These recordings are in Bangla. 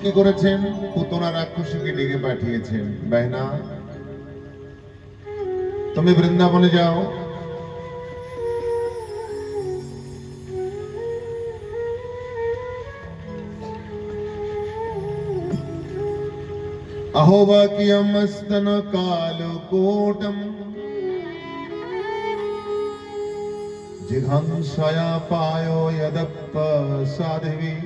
কি করেছেন? পুতনা রাক্ষসীকে ডেকে পাঠিয়েছেন, বাহনা তুমি বৃন্দাবনে যাও, अहोवाक्यम स्तन कालकोटम जिघंसया पायो यदप्प साध्वी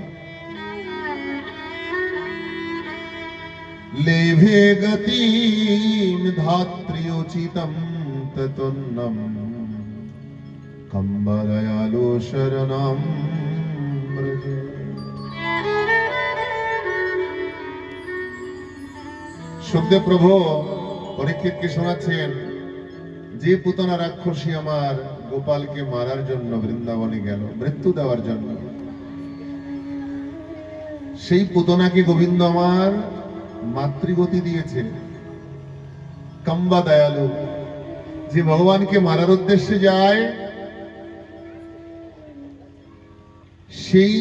लेभे गतिम धात्र्योचितम ततुन्नम कम्बदयालो शरणम व्रजे। সুখদেব প্রভু পরীক্ষিতকে শোনাচ্ছেন, যে পুতনা রাক্ষসী আমার গোপালকে মারার জন্য বৃন্দাবনে গেল, মৃত্যু দেওয়ার জন্য, সেই পুতনাকে গোবিন্দ আমার মাতৃগতি দিয়েছে। কম্বা দয়ালু, যে ভগবানকে মারার উদ্দেশ্যে যায়, সেই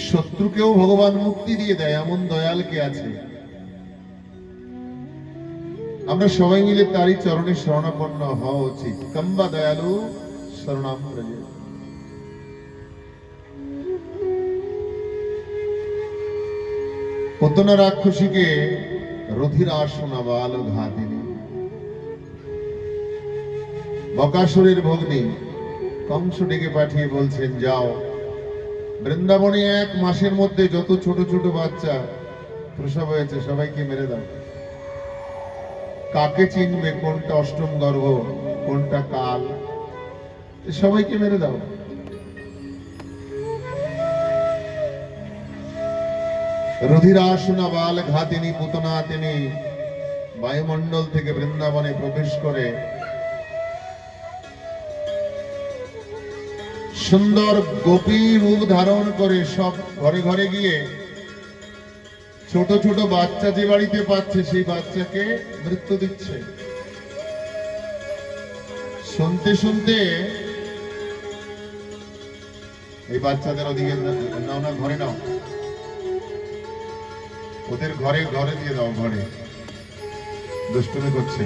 শত্রুকেও ভগবান মুক্তি দিয়ে দেয়, এমন দয়াল কে আছে? আমরা সবাই মিলে তারই চরণে শরণাপন্ন হওয়া উচিত। কম্বা দয়ালু শরণাম ব্রজে। পুতনা রাক্ষসীকে রুধিরাসনা বাল ঘাতিনী বকাসুরের ভগ্নী কংস ডেকে পাঠিয়ে বলছেন, যাও বৃন্দাবনে 1 মাসের মধ্যে যত ছোট ছোট বাচ্চা প্রসব হয়েছে সবাইকে মেরে দাও। কাকে চিনবে কোনটা অষ্টম গর্ভ, কোনটা কাল? সবাইকে মেরে দাও। রুধিরাসনা বাল ঘাতিনী পুতনা তিনি বায়ুমণ্ডল থেকে বৃন্দাবনে প্রবেশ করে সুন্দর গোপী রূপ ধারণ করে সব ঘরে ঘরে গিয়ে ছোট ছোট বাচ্চা যে বাড়িতে পাচ্ছে সেই বাচ্চাকে মৃত্যু দিচ্ছে। শুনতে শুনতে এই বাচ্চাদের ওদিকে নাও না, ঘরে নাও, ওদের ঘরে ঘরে দিয়ে দাও, ঘরে দুষ্টুমি করছে।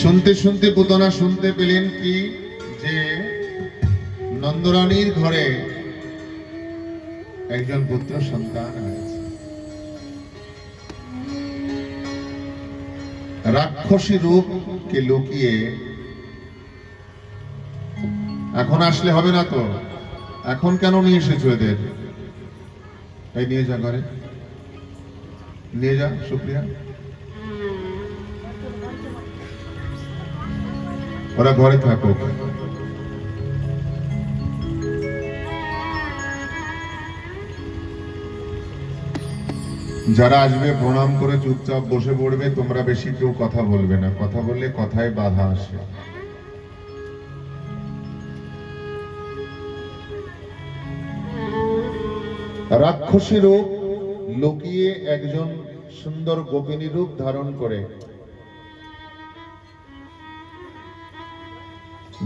শুনতে শুনতে পুতনা শুনতে পেলেন কি, যে নন্দরানীর ঘরে একজন পুত্র সন্তান হয়েছে। রাক্ষসী রূপকে লুকিয়ে, এখন আসলে হবে না তো, এখন কেন নিয়ে এসেছো এদের? এই নিয়ে যা, ঘরে নিয়ে যা। সুপ্রিয়া, ওরা ঘরে থাকুক। যারা আসবে প্রণাম করে চুপচাপ বসে পড়বে, তোমরা বেশি কেউ কথা বলবে না, কথা বললে কথায় বাধা আসে। রাক্ষসী রূপ লুকিয়ে একজন সুন্দর গোপিনী রূপ ধারণ করে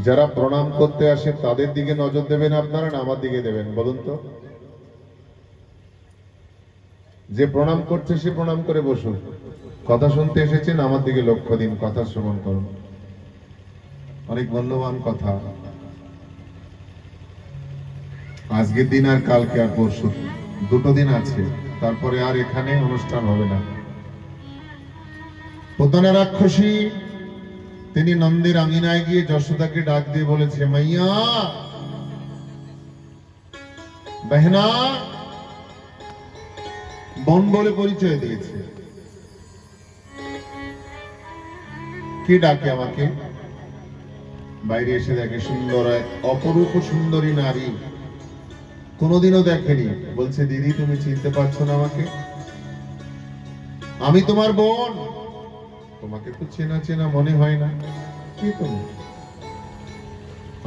যারা প্রণাম করতে আসে তাদের দিকে নজর দেবেন আপনারা, না আমার দিকে দেবেন বলুন তো? যে প্রণাম করছে সে প্রণাম করে বসুন। কথা শুনতে এসেছেন, আমার দিকে লক্ষ্য দিন, কথা শ্রবণ করুন। অনেক মূল্যবান কথা। আজকের দিন আর কালকে আর পরশু 2 দিন আছে, তারপরে আর এখানে অনুষ্ঠান হবে না। পুতনা রাক্ষসী তিনি নন্দের আঙিনায় গিয়ে যশোদাকে ডাক দিয়ে বলেছে, মাইয়া, বেহনা, বোন বলে পরিচয় দিয়েছে। কি ডাকে আমাকে? বাইরে এসে দেখে সুন্দর এক অপরূপ সুন্দরী নারী, কোনোদিনও দেখেনি। বলছে, দিদি তুমি চিনতে পারছো না আমাকে? আমি তোমার বোন। তোমাকে তো চেনা চেনা মনে হয় না। কি তুমি?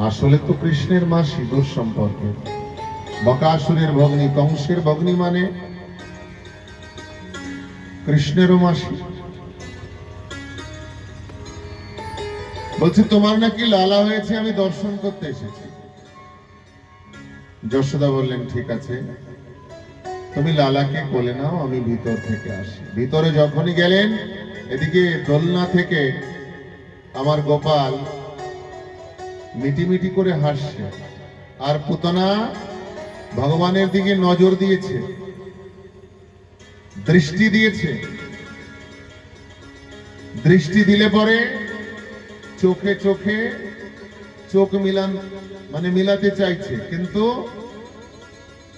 আসলে তো কৃষ্ণের মাসি, দূর সম্পর্কে। বকাসুরের ভগ্নী, কংসের ভগ্নী মানে কৃষ্ণেরও মাসি। বলছে তোমার নাকি লালা হয়েছে, আমি দর্শন করতে এসেছি। যশোদা বললেন ঠিক আছে, তুমি লালাকে কোলে নাও, আমি ভিতর থেকে আসি। ভিতরে যখনই গেলেন, এদিকে দোলনা থেকে আমার গোপাল মিটিমিটি করে হাসছে, আর পুতনা ভগবানের দিকে নজর দিয়েছে, দৃষ্টি দিয়েছে। দৃষ্টি দিলে পরে চোখে চোখে চোখ মিলাতে চাইছে, কিন্তু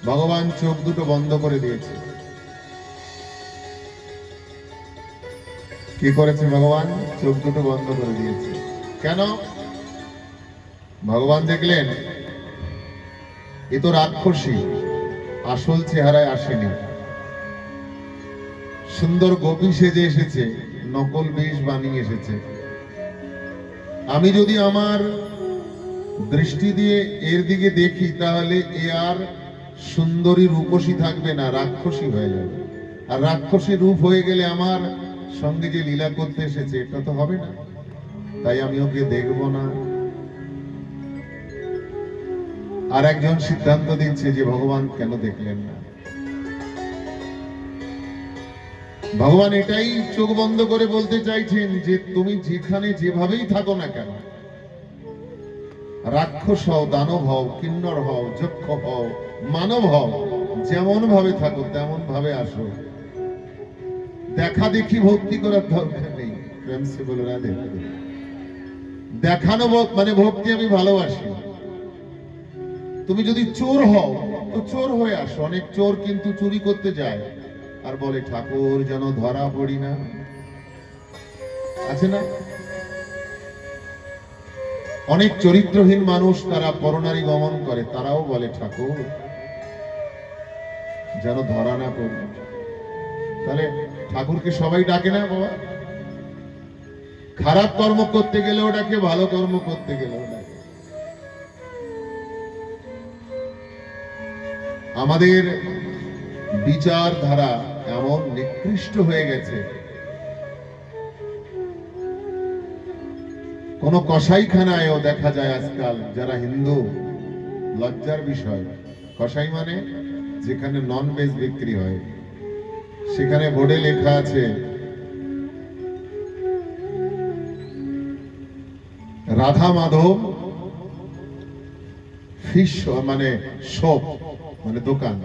ভগবান চোখ দুটো বন্ধ করে দিয়েছে। কি করেছে ভগবান? চোখ দুটো বন্ধ করে দিয়েছে। কেন? ভগবান দেখলেন এ তো রাক্ষসী, আসল চেহারায় আসেনি, সুন্দর গোপী সেজে এসেছে, নকল বেশ বানিয়ে এসেছে। আমি যদি আমার দৃষ্টি দিয়ে এর দিকে দেখি, তাহলে এ আর সুন্দরী রূপসী থাকবে না, রাক্ষসী হয়ে যাবে। আর রাক্ষসী রূপ হয়ে গেলে আমার সঙ্গে যে লীলা করতে এসেছে, এটা তো হবে না। তাই আমি ওকে দেখবো না। আর একজন সিদ্ধান্ত দিচ্ছে যে ভগবান কেন দেখলেন না। ভগবান এটাই চোখ বন্ধ করে বলতে চাইছেন যে তুমি যেখানে যেভাবেই থাকো না কেন, রাক্ষস হও, দানব হও, কিন্নর হও, যক্ষ হও, মানব হও, যেমন ভাবে থাকো তেমন ভাবে আসো। দেখা দেখি ভক্তি করার দরকার নেই। প্রেম সে বলে রাধে রাধে। দেখানো ভক্তি আমি ভালোবাসি। তুমি যদি চোর হও তো চোর হয়ে আসো। অনেক চোর কিন্তু চুরি করতে যায় আর বলে ঠাকুর যেন ধরা পড়ি না, আছে না? অনেক চরিত্রহীন মানুষ, তারা পরনারী গমন করে, তারাও বলে ঠাকুর যেন ধরা না পড়ি। তাহলে ঠাকুরকে সবাই ডাকে না বাবা? খারাপ কর্ম করতে গেলেও ডাকে, ভালো কর্ম করতে গেলেও ডাকে। আমাদের বিচারধারা এমন নিকৃষ্ট হয়ে গেছে, কোন কসাইখানায়ও দেখা যায় আজকাল যারা হিন্দু, লজ্জার বিষয়। কসাই মানে যেখানে নন ভেজ বিক্রি হয়, সেখানে বোর্ডে লেখা আছে রাধা মাধব ফিশ শপ দোকান,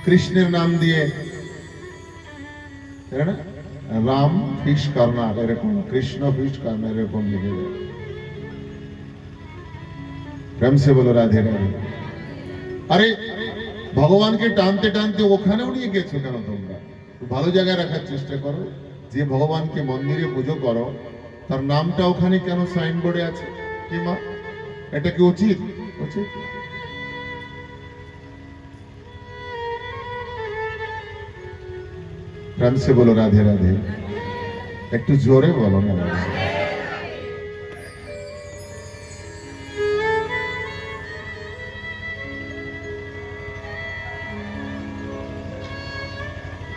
কৃষ্ণের নাম দিয়ে রাম ফিশ কর্নার, এরকম কৃষ্ণ ফিশ কর্নার, এরকম লিখে দেয়। প্রেম সে বলো রাধে রাধে। আরে ভগবানকে টানতে টানতে ওখানেও নিয়ে গেছো কেন তোমরা? ভালো জায়গায় রাখার চেষ্টা করো। যে ভগবানকে মন্দিরে পুজো করো, তার নামটা ওখানে কেন সাইনবোর্ডে আছে? কি মা, এটা কি উচিত? উচিত। প্রেম সে বলো রাধে রাধে। একটু জোরে বলো না।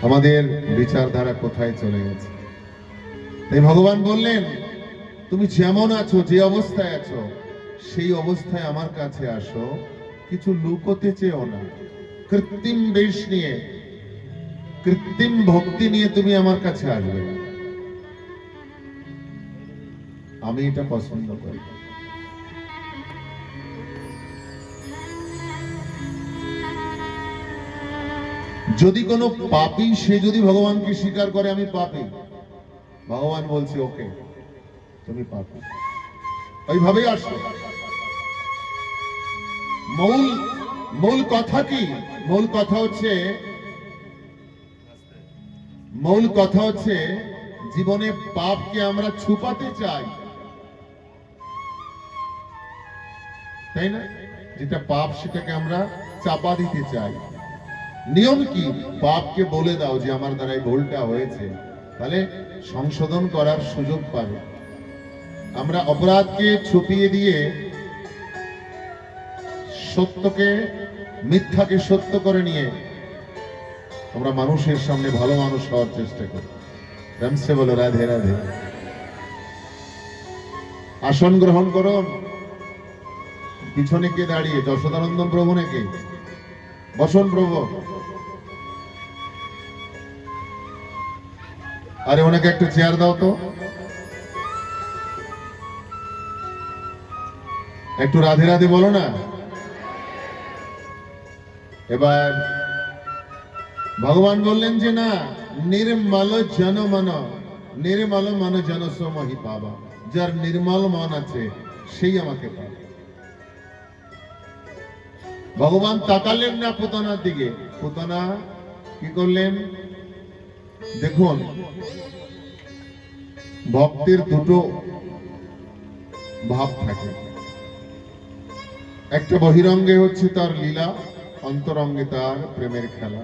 আমাদের বিচারধারা কোথায় চলে গেছে? তাই ভগবান বললেন তুমি যেমন আছো, যে অবস্থায় আছো, সেই অবস্থায় আমার কাছে আসো। কিছু লুকোতে চেও না। কৃত্রিম বেশ নিয়ে, কৃত্রিম ভক্তি নিয়ে তুমি আমার কাছে আসবে না। আমি এটা পছন্দ করি। যদি কোনো পাপী সে যদি ভগবানকে স্বীকার করে আমি পাপী, ভগবান বলছে ওকে তুমি পাপী, ওইভাবেই আসো। মূল কথা কি? মূল কথা হচ্ছে জীবনে পাপকে আমরা ছুপাতে চাই, তাই না? যেটা পাপ সেটাকে আমরা চাপা দিতে চাই। নিয়ম কি? পাপকে বলে দাও যে আমার দ্বারা এই ভুলটা হয়েছে, তাহলে সংশোধন করার সুযোগ পাবে। আমরা অপরাধকে ছুপিয়ে দিয়ে সত্যকে, মিথ্যাকে সত্য করে নিয়ে আমরা মানুষের সামনে ভালো মানুষ হওয়ার চেষ্টা করি। প্রেম সে বলো রাধে রাধে। আসন গ্রহণ করুন। পিছনে কে দাঁড়িয়ে? যশোদানন্দন প্রভু নাকি? বসুন প্রভু। আরে ওনাকে একটা চেয়ার দাও তো। একটু রাধে রাধে বলো না। এবার ভগবান বললেন যে না, নির্মল জন মন, নির্মল মন জন সমহি পাবা। যার নির্মল মন আছে সেই আমাকে পাবে। ভগবান তাকালেন না পুতনার দিকে। পুতনা কি করলেন? দেখুন, ভক্তের দুটো ভাব থাকে। একটা বহিরঙ্গে হচ্ছে তার লীলা, অন্তরঙ্গে তার প্রেমের খেলা।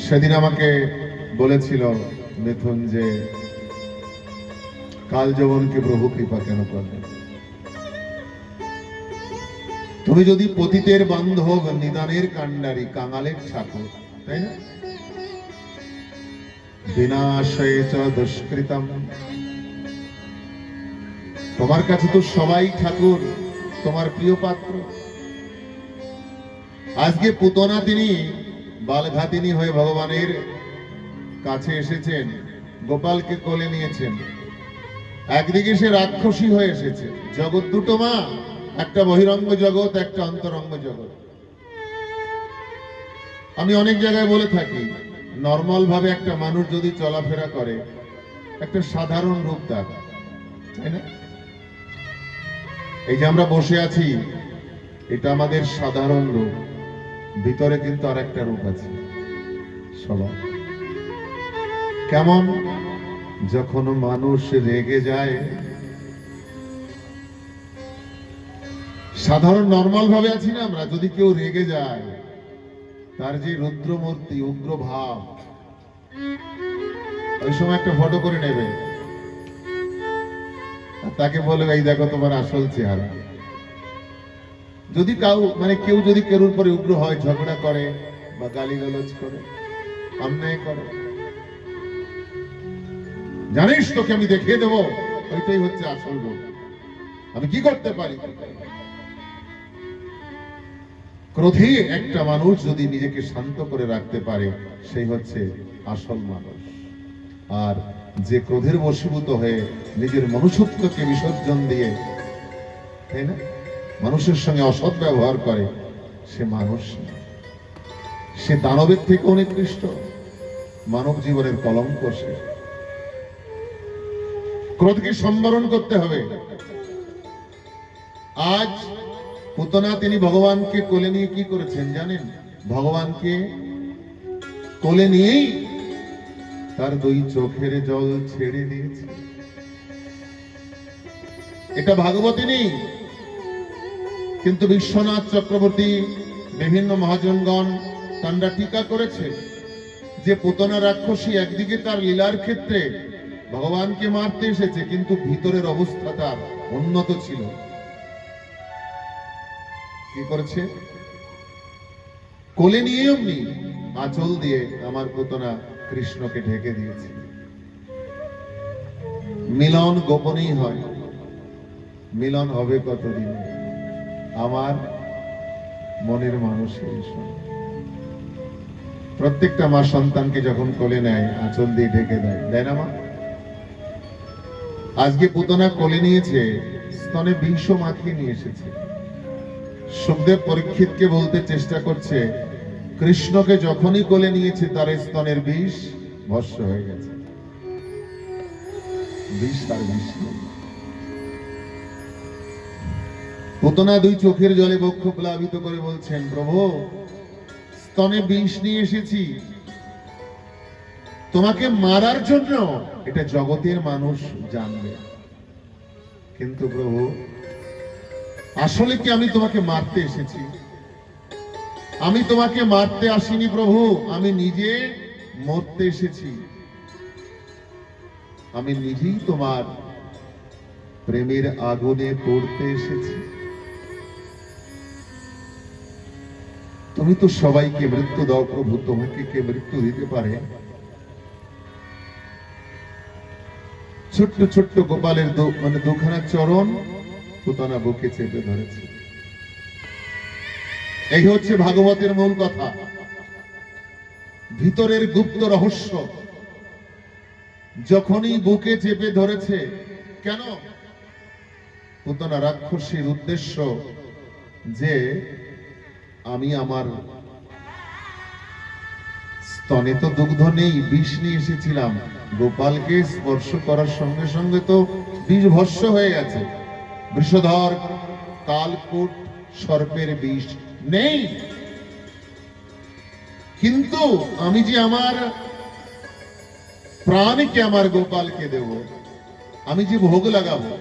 সেদিন আমাকে বলেছিল মিথুন যে কাল যৌবনকে প্রভু কৃপা কেন করলেন? তুমি যদি পতিতের বান্ধব, নিদানের কান্ডারি, কাঙালের ঠাকুর, তাই না? বিনাশয়ে চ দুষ্কৃতম, তোমার কাছে তো সবাই ঠাকুর, তোমার প্রিয় পাত্র। আজকে পুতনা তিনি বালঘাতিনী হয়ে ভগবানের কাছে এসেছেন, গোপালকে কোলে নিয়েছেন। একদিকে সে রাক্ষসী হয়ে এসেছে। জগৎ দুটো মা, একটা বহিরঙ্গ জগৎ, একটা অন্তরঙ্গ জগৎ। আমি অনেক জায়গায় বলে থাকি, নর্মাল ভাবে একটা মানুষ যদি চলাফেরা করে, একটা সাধারণ রূপ তার, তাই না? এই যে আমরা বসে আছি, এটা আমাদের সাধারণ রূপ। ভিতরে কিন্তু আর একটা রূপ আছে সবার। কেমন? যখন মানুষ রেগে যায়, সাধারণ নর্মাল ভাবে আছি না আমরা, যদি কেউ রেগে যায়, তার যে রুদ্রমূর্তি, উগ্র ভাব, ওই সময় একটা ফটো করে নেবে, তাকে বলবে এই দেখো তোমার আসল চেহারা। যদি কেউ যদি কেউর উপরে উগ্র হয়, ঝগড়া করে বা গালিগালাজ করে, অন্যায় করে, জানিস তোকে আমি দেখিয়ে দেবো, ওইটাই হচ্ছে আসল রূপ। আমি কি করতে পারি? ক্রোধে একটা মানুষ যদি নিজেকে শান্ত করে রাখতে পারে, সেই হচ্ছে আসল মানুষ। আর যে ক্রোধের বশীভূত হয়ে নিজের মনুষ্যত্বকে বিসর্জন দিয়ে, তাই না, মানুষের সঙ্গে অসৎ ব্যবহার করে, সে মানুষ, সে দানবের থেকে অনেক নিকৃষ্ট, মানব জীবনের কলঙ্ক সে। ক্রোধকে সম্বরণ করতে হবে। আজ পুতনা তিনি ভগবানকে কোলে নিয়ে কি করেছেন জানেন? ভগবানকে কোলে নিয়েই তার দুই চোখের জল ছেড়ে দিয়েছে। এটা ভাগবতী নেই, কিন্তু বিশ্বনাথ চক্রবর্তী, বিভিন্ন মহাজনগণ তান্ডা টিকা করেছে যে পুতনা রাক্ষসী একদিকে তার লীলার ক্ষেত্রে ভগবানকে মারতে এসেছে, কিন্তু ভিতরের অবস্থা তার উন্নত ছিল। কি করেছে? কোলে নিয়ে অমনি আঁচল দিয়ে আমার পুতনা কৃষ্ণকে ঢেকে দিয়েছে। মিলন গোপনেই হয়, মিলন হবে কতদিন? আমার মনের মানুষের সঙ্গে। প্রত্যেকটা মা সন্তানকে যখন কোলে নেয়, আঁচল দিয়ে ঢেকে দেয়, তাই না মা? আজকে পুতনা কোলে নিয়েছে, স্তনে বিষ মাখিয়ে নিয়ে এসেছে। সুখদেব পরীক্ষিতকে বলতে চেষ্টা করছে, কৃষ্ণকে যখনই কোলে নিয়েছে তার স্তনের বিষ ভস্ম হয়ে গেছে। বিষ আর বিষ নেই। পুতনা দুই চোখের জলে বক্ষ প্লাবিত করে বলছেন, প্রভু স্তনে বিষ নিয়ে এসেছি তোমাকে মারার জন্য, এটা জগতের মানুষ জানবে, কিন্তু প্রভু আসলে কি আমি তোমাকে মারতে এসেছি? আমি তোমাকে মারতে আসিনি প্রভু, আমি নিজে মরতে এসেছি। আমি নিজেই তোমার প্রেমের আগুনে পড়তে এসেছি। তুমি তো সবাইকে মৃত্যু দাও প্রভু, তোমাকে কে মৃত্যু দিতে পারে? ছোট্ট ছোট্ট গোপালের মানে দুখানা চরণ পুতনা বুকে চেপে ধরেছে। এই হচ্ছে ভাগবতের মূল কথা, ভিতরের গুপ্ত রহস্য। যখনই বুকে চেপে ধরেছে, কেন? পুতনা রাক্ষসীর উদ্দেশ্য যে আমি আমার স্তনে তো দুগ্ধ নেই, বিষ নিয়ে এসেছিলাম, গোপালকে স্পর্শ করার সঙ্গে সঙ্গে তো বিষ ভস্য হয়ে গেছে, বৃষধর কালকূট সর্পের বিষ নেই, কিন্তু আমি যে আমার প্রাণকে আমার গোপালকে দেব, আমি যে ভোগ লাগাবো,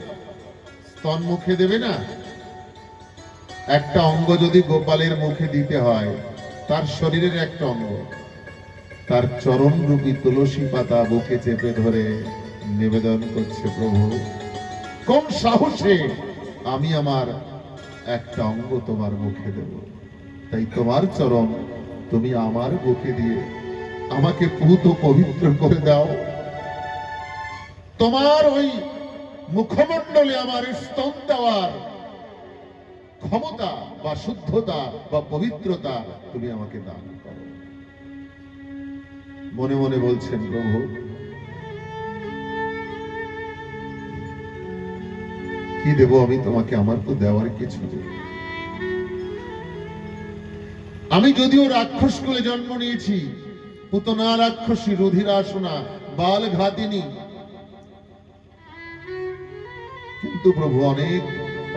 স্তন মুখে দেবে না, একটা অঙ্গ যদি গোপালের মুখে দিতে হয়, তার শরীরের একটা অঙ্গ, তার চরণ রূপী তুলসী পাতা বুকে চেপে ধরে নিবেদন করছে, প্রভু কোন সাহসে আমি আমার একটা অঙ্গ তোমার মুখে দেব, তাই তোমার চরণ তুমি আমার বুকে দিয়ে আমাকে পুত পবিত্র করে দাও, তোমার ওই মুখমণ্ডলে আমার স্তন দেওয়ার ক্ষমতা বা শুদ্ধতা বা পবিত্রতা তুমি আমাকে দান করো। মনে মনে বলছেন, প্রভু কি দেব আমি তোমাকে, আমার তো দেওয়ার কিছু নেই। আমি যদিও রাক্ষস কুলে জন্ম নিয়েছি, পুতনা রাক্ষসী, রুধিরাসনা, বাল ঘাতিনী, কিন্তু প্রভু অনেক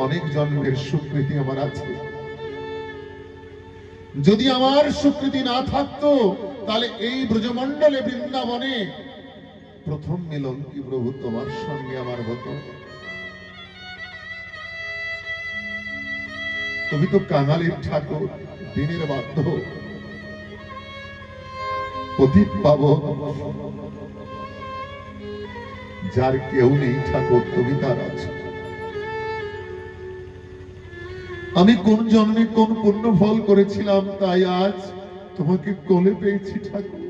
অনেক জন্মের স্বীকৃতি আমার আছে। যদি আমার স্বীকৃতি না থাকতো, তাহলে এই ব্রজমণ্ডলে বৃন্দাবনে প্রথম মিলন কি প্রভু তোমার সঙ্গে আমার হতো? তুমি তো কাঙালির ঠাকুর, দিনের বাধ্য, পতিত পাবন, যার কেউ নেই ঠাকুর, তুমি তার আছো। আমি কোন জন্মে কোন পুণ্য ফল করেছিলাম, তাই আজ তোমাকে কোলে পেয়েছি ঠাকুর,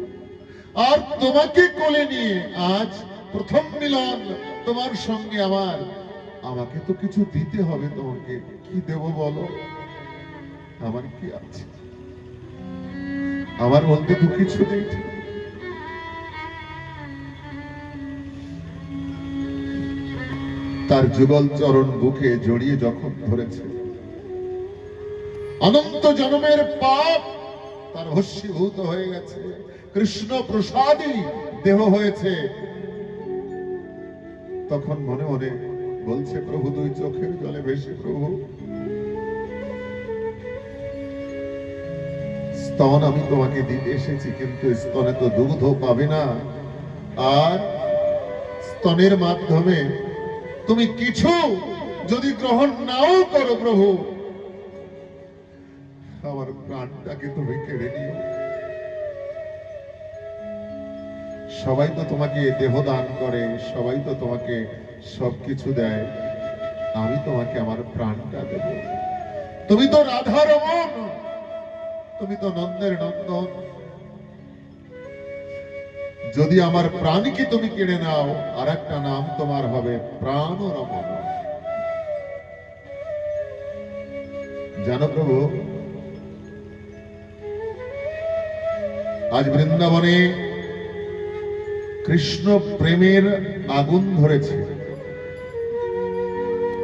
আর তোমাকে কোলে নিয়ে আজ প্রথম মিলন তোমার সঙ্গে আমার। আমাকে তো কিছু দিতে হবে তোমাকে, কি দেব বলো? আমার কি আছে? আমার বলতে তো কিছু নেই। তার যুগল চরণ বুকে জড়িয়ে যখন ধরেছে, অনন্ত জন্মের পাপ তার ভস্মীভূত হয়ে গেছে, কৃষ্ণ প্রসাদী দেহ হয়েছে। তখন মনে মনে বলছে, প্রভু দুই চোখের জলে ভেসে, প্রভু স্তন আমি তোমাকে দিতে এসেছি, কিন্তু স্তনে তো দুগ্ধ পাবে না, আর স্তনের মাধ্যমে তুমি কিছু যদি গ্রহণ নাও করো, প্রভু আমার প্রাণটাকে তুমি কেড়ে নিও। সবাই তো তোমাকে দেহ দান করে, সবাই তো তোমাকে সবকিছু দেয়, আমি তোমাকে আমার প্রাণটা দেব। তুমি তো রাধা রমন, তুমি তো নন্দের নন্দন, যদি আমার প্রাণকে তুমি কেড়ে নাও, আর একটা নাম তোমার হবে প্রাণ রমন। জানো প্রভু, আজ বৃন্দাবনে কৃষ্ণ প্রেমের আগুন ধরেছে।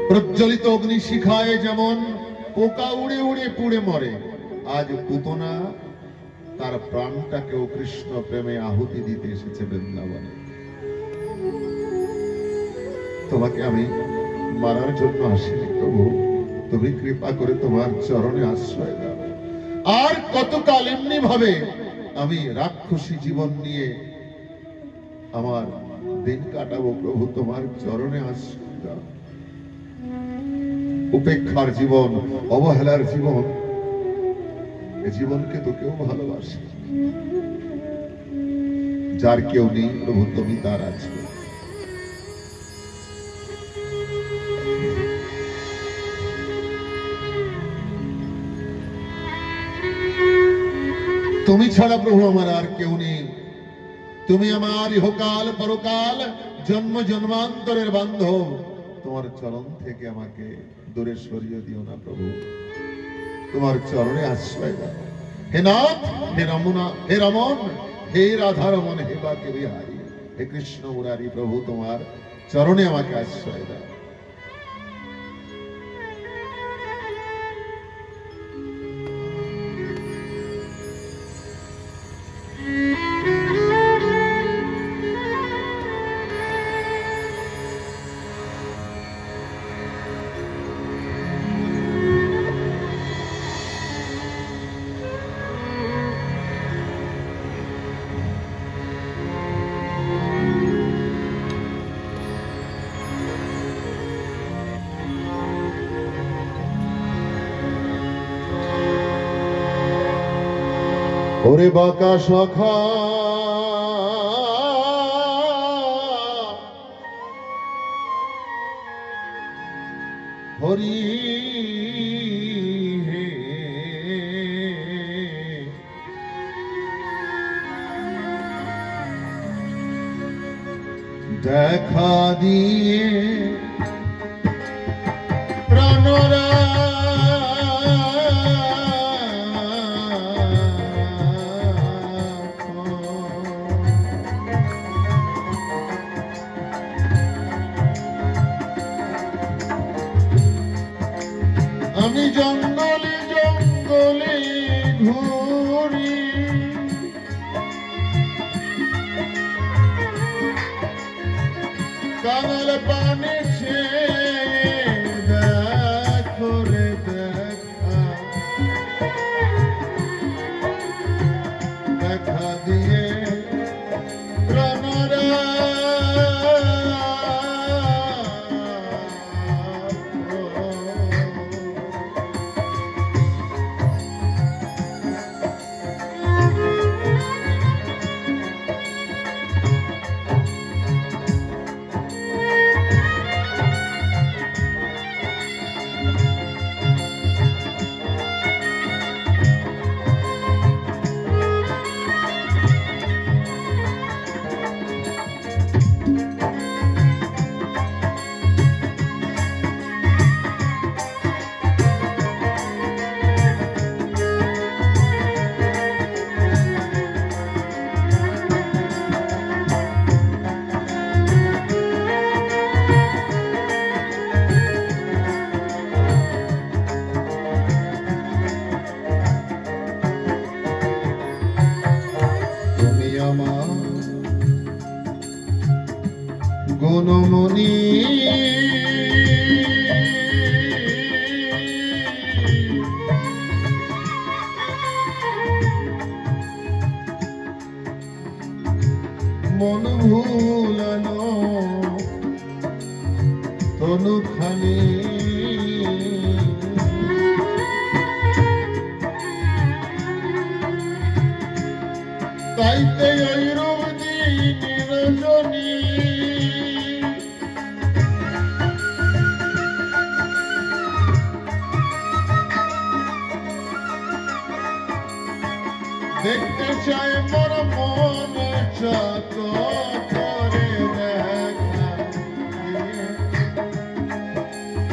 প্রজ্বলিত অগ্নিশিখায় যেমন পোকা উড়ে উড়ে পুড়ে মরে, আজ পুতনা তার প্রাণটাকেও কৃষ্ণ প্রেমে আহুতি দিতে এসেছে বৃন্দাবনে। তোমাকে আমি মারার জন্য আসিনি প্রভু, তুমি কৃপা করে তোমার চরণে আশ্রয় দাও। আর কতকাল এমনি ভাবে আমি রাক্ষসী জীবন নিয়ে আমার দিন কাটাবো প্রভু, তোমার চরণে আশ্রয় দাও। উপেক্ষার জীবন, অবহেলার জীবন, এ জীবনকে তো কেউ ভালোবাসে, যার কেউ নেই প্রভু তুমি তার আছো। তুমি ছাড়া প্রভু আমার আর কেউ নেই, তুমি আমার ইহকাল পরকাল জন্ম জন্মান্তরের বান্ধব, তোমার চরণ থেকে আমাকে দূরে সরিয়ে দিও না প্রভু। তোমার চরণে আশ্রয় দাও হে নাথ, হে রমনা, হে রমন, হে রাধা রমন, হে বাকে বিহারী, হে কৃষ্ণ মুরারি, প্রভু তোমার চরণে আমাকে আশ্রয় দাও। ওরে বাঁকা সখা হরি হে, দেখা দিয়ে প্রাণরা আমি জঙ্গলে জঙ্গলে ঘুরি, কাঙাল পানে দেখো রে দেখা, দেখা দিয়ে প্রাণরা গুণমণি মন ভুলানো তনুখানি, তাইতে ওই রোদিনী রজনী দেখতে চায় মোর মনে চাক করে দেখা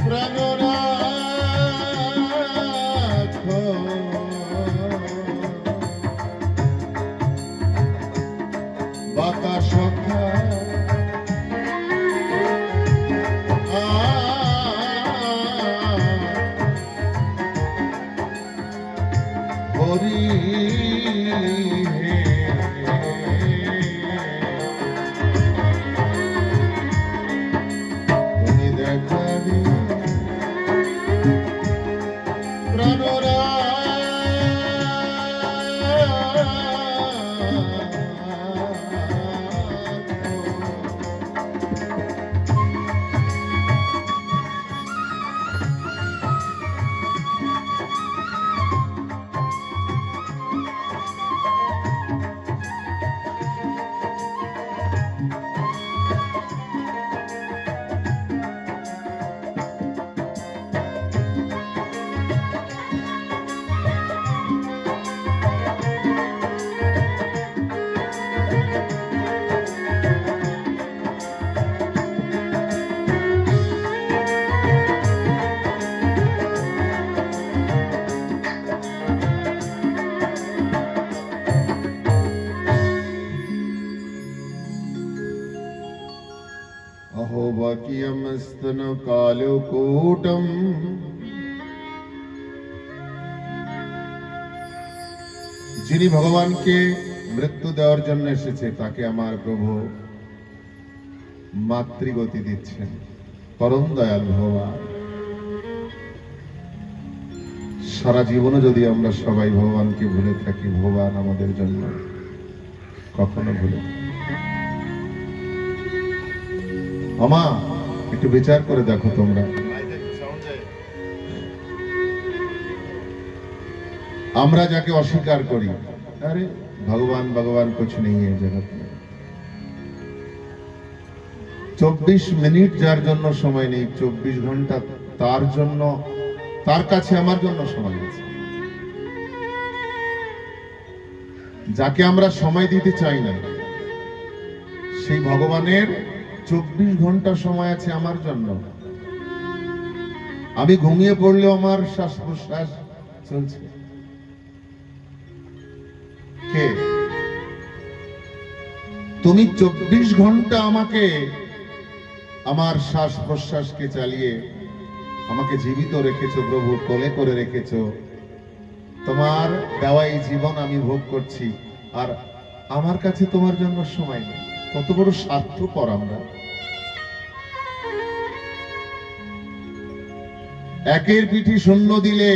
প্রাণ রাখো, বাঁকা সখা হরি হে, তুমি দেখা দিও প্রাণরা अहो वाक्यमस्तन कालकूटम যিনি ভগবানকে মৃত্যু দেওয়ার জন্য এসেছে তাকে আমার প্রভু মাতৃগতি দিচ্ছেন। পরম দয়াল ভগবান। সারা জীবনে যদি আমরা সবাই ভগবানকে ভুলে থাকি, ভগবান আমাদের জন্য কখনো ভুলে না। আমা একটু বিচার করে দেখো তোমরা, আমরা যাকে অস্বীকার করি, আরে ভগবান ভগবান कुछ नहीं है জগৎ में। 24 মিনিট যার জন্য সময় নেই, 24 ঘন্টা তার জন্য, তার কাছে আমার জন্য সময় আছে। যাকে আমরা সময় দিতে চাই না, সেই ভগবানের 24 ঘন্টা সময় আছে আমার জন্য। আমি ঘুমিয়ে পড়লেও আমার শ্বাস প্রশ্বাস চলছে। কে? তুমি 24 ঘন্টা আমাকে, আমার শ্বাস প্রশ্বাসকে চালিয়ে আমাকে জীবিত রেখেছো প্রভু, কোলে করে রেখেছো। তোমার দেওয়া এই জীবন আমি ভোগ করছি, আর আমার কাছে তোমার জন্য সময় নেই। কত বড় স্বার্থপর আমরা। একের পিঠে শূন্য দিলে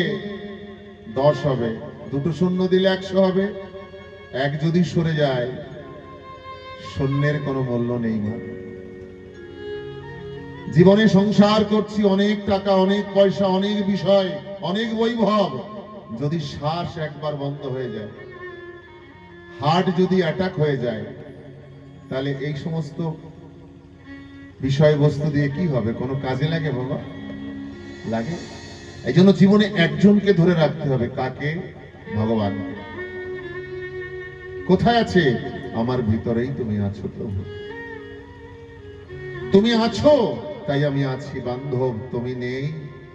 10 হবে, দুটো শূন্য দিলে 100 হবে। এক যদি সরে যায়, শূন্যের কোনো মূল্য নেই। মা, জীবনে সংসার করছি, অনেক টাকা, অনেক পয়সা, অনেক বিষয়, অনেক বৈভব, যদি শ্বাস একবার বন্ধ হয়ে যায়, হার্ট যদি অ্যাটাক হয়ে যায়, তাহলে এই সমস্ত বিষয়বস্তু দিয়ে কি হবে? কোনো কাজে লাগে বাবা? লাগে। এই জন্য জীবনে একজনকে ধরে রাখতে হবে। কাকে? ভগবান। কোথায় আছে? আমার ভিতরেই তুমি আছো প্রভু। তুমি আছো তাই আমি আছি বান্ধব, তুমি নেই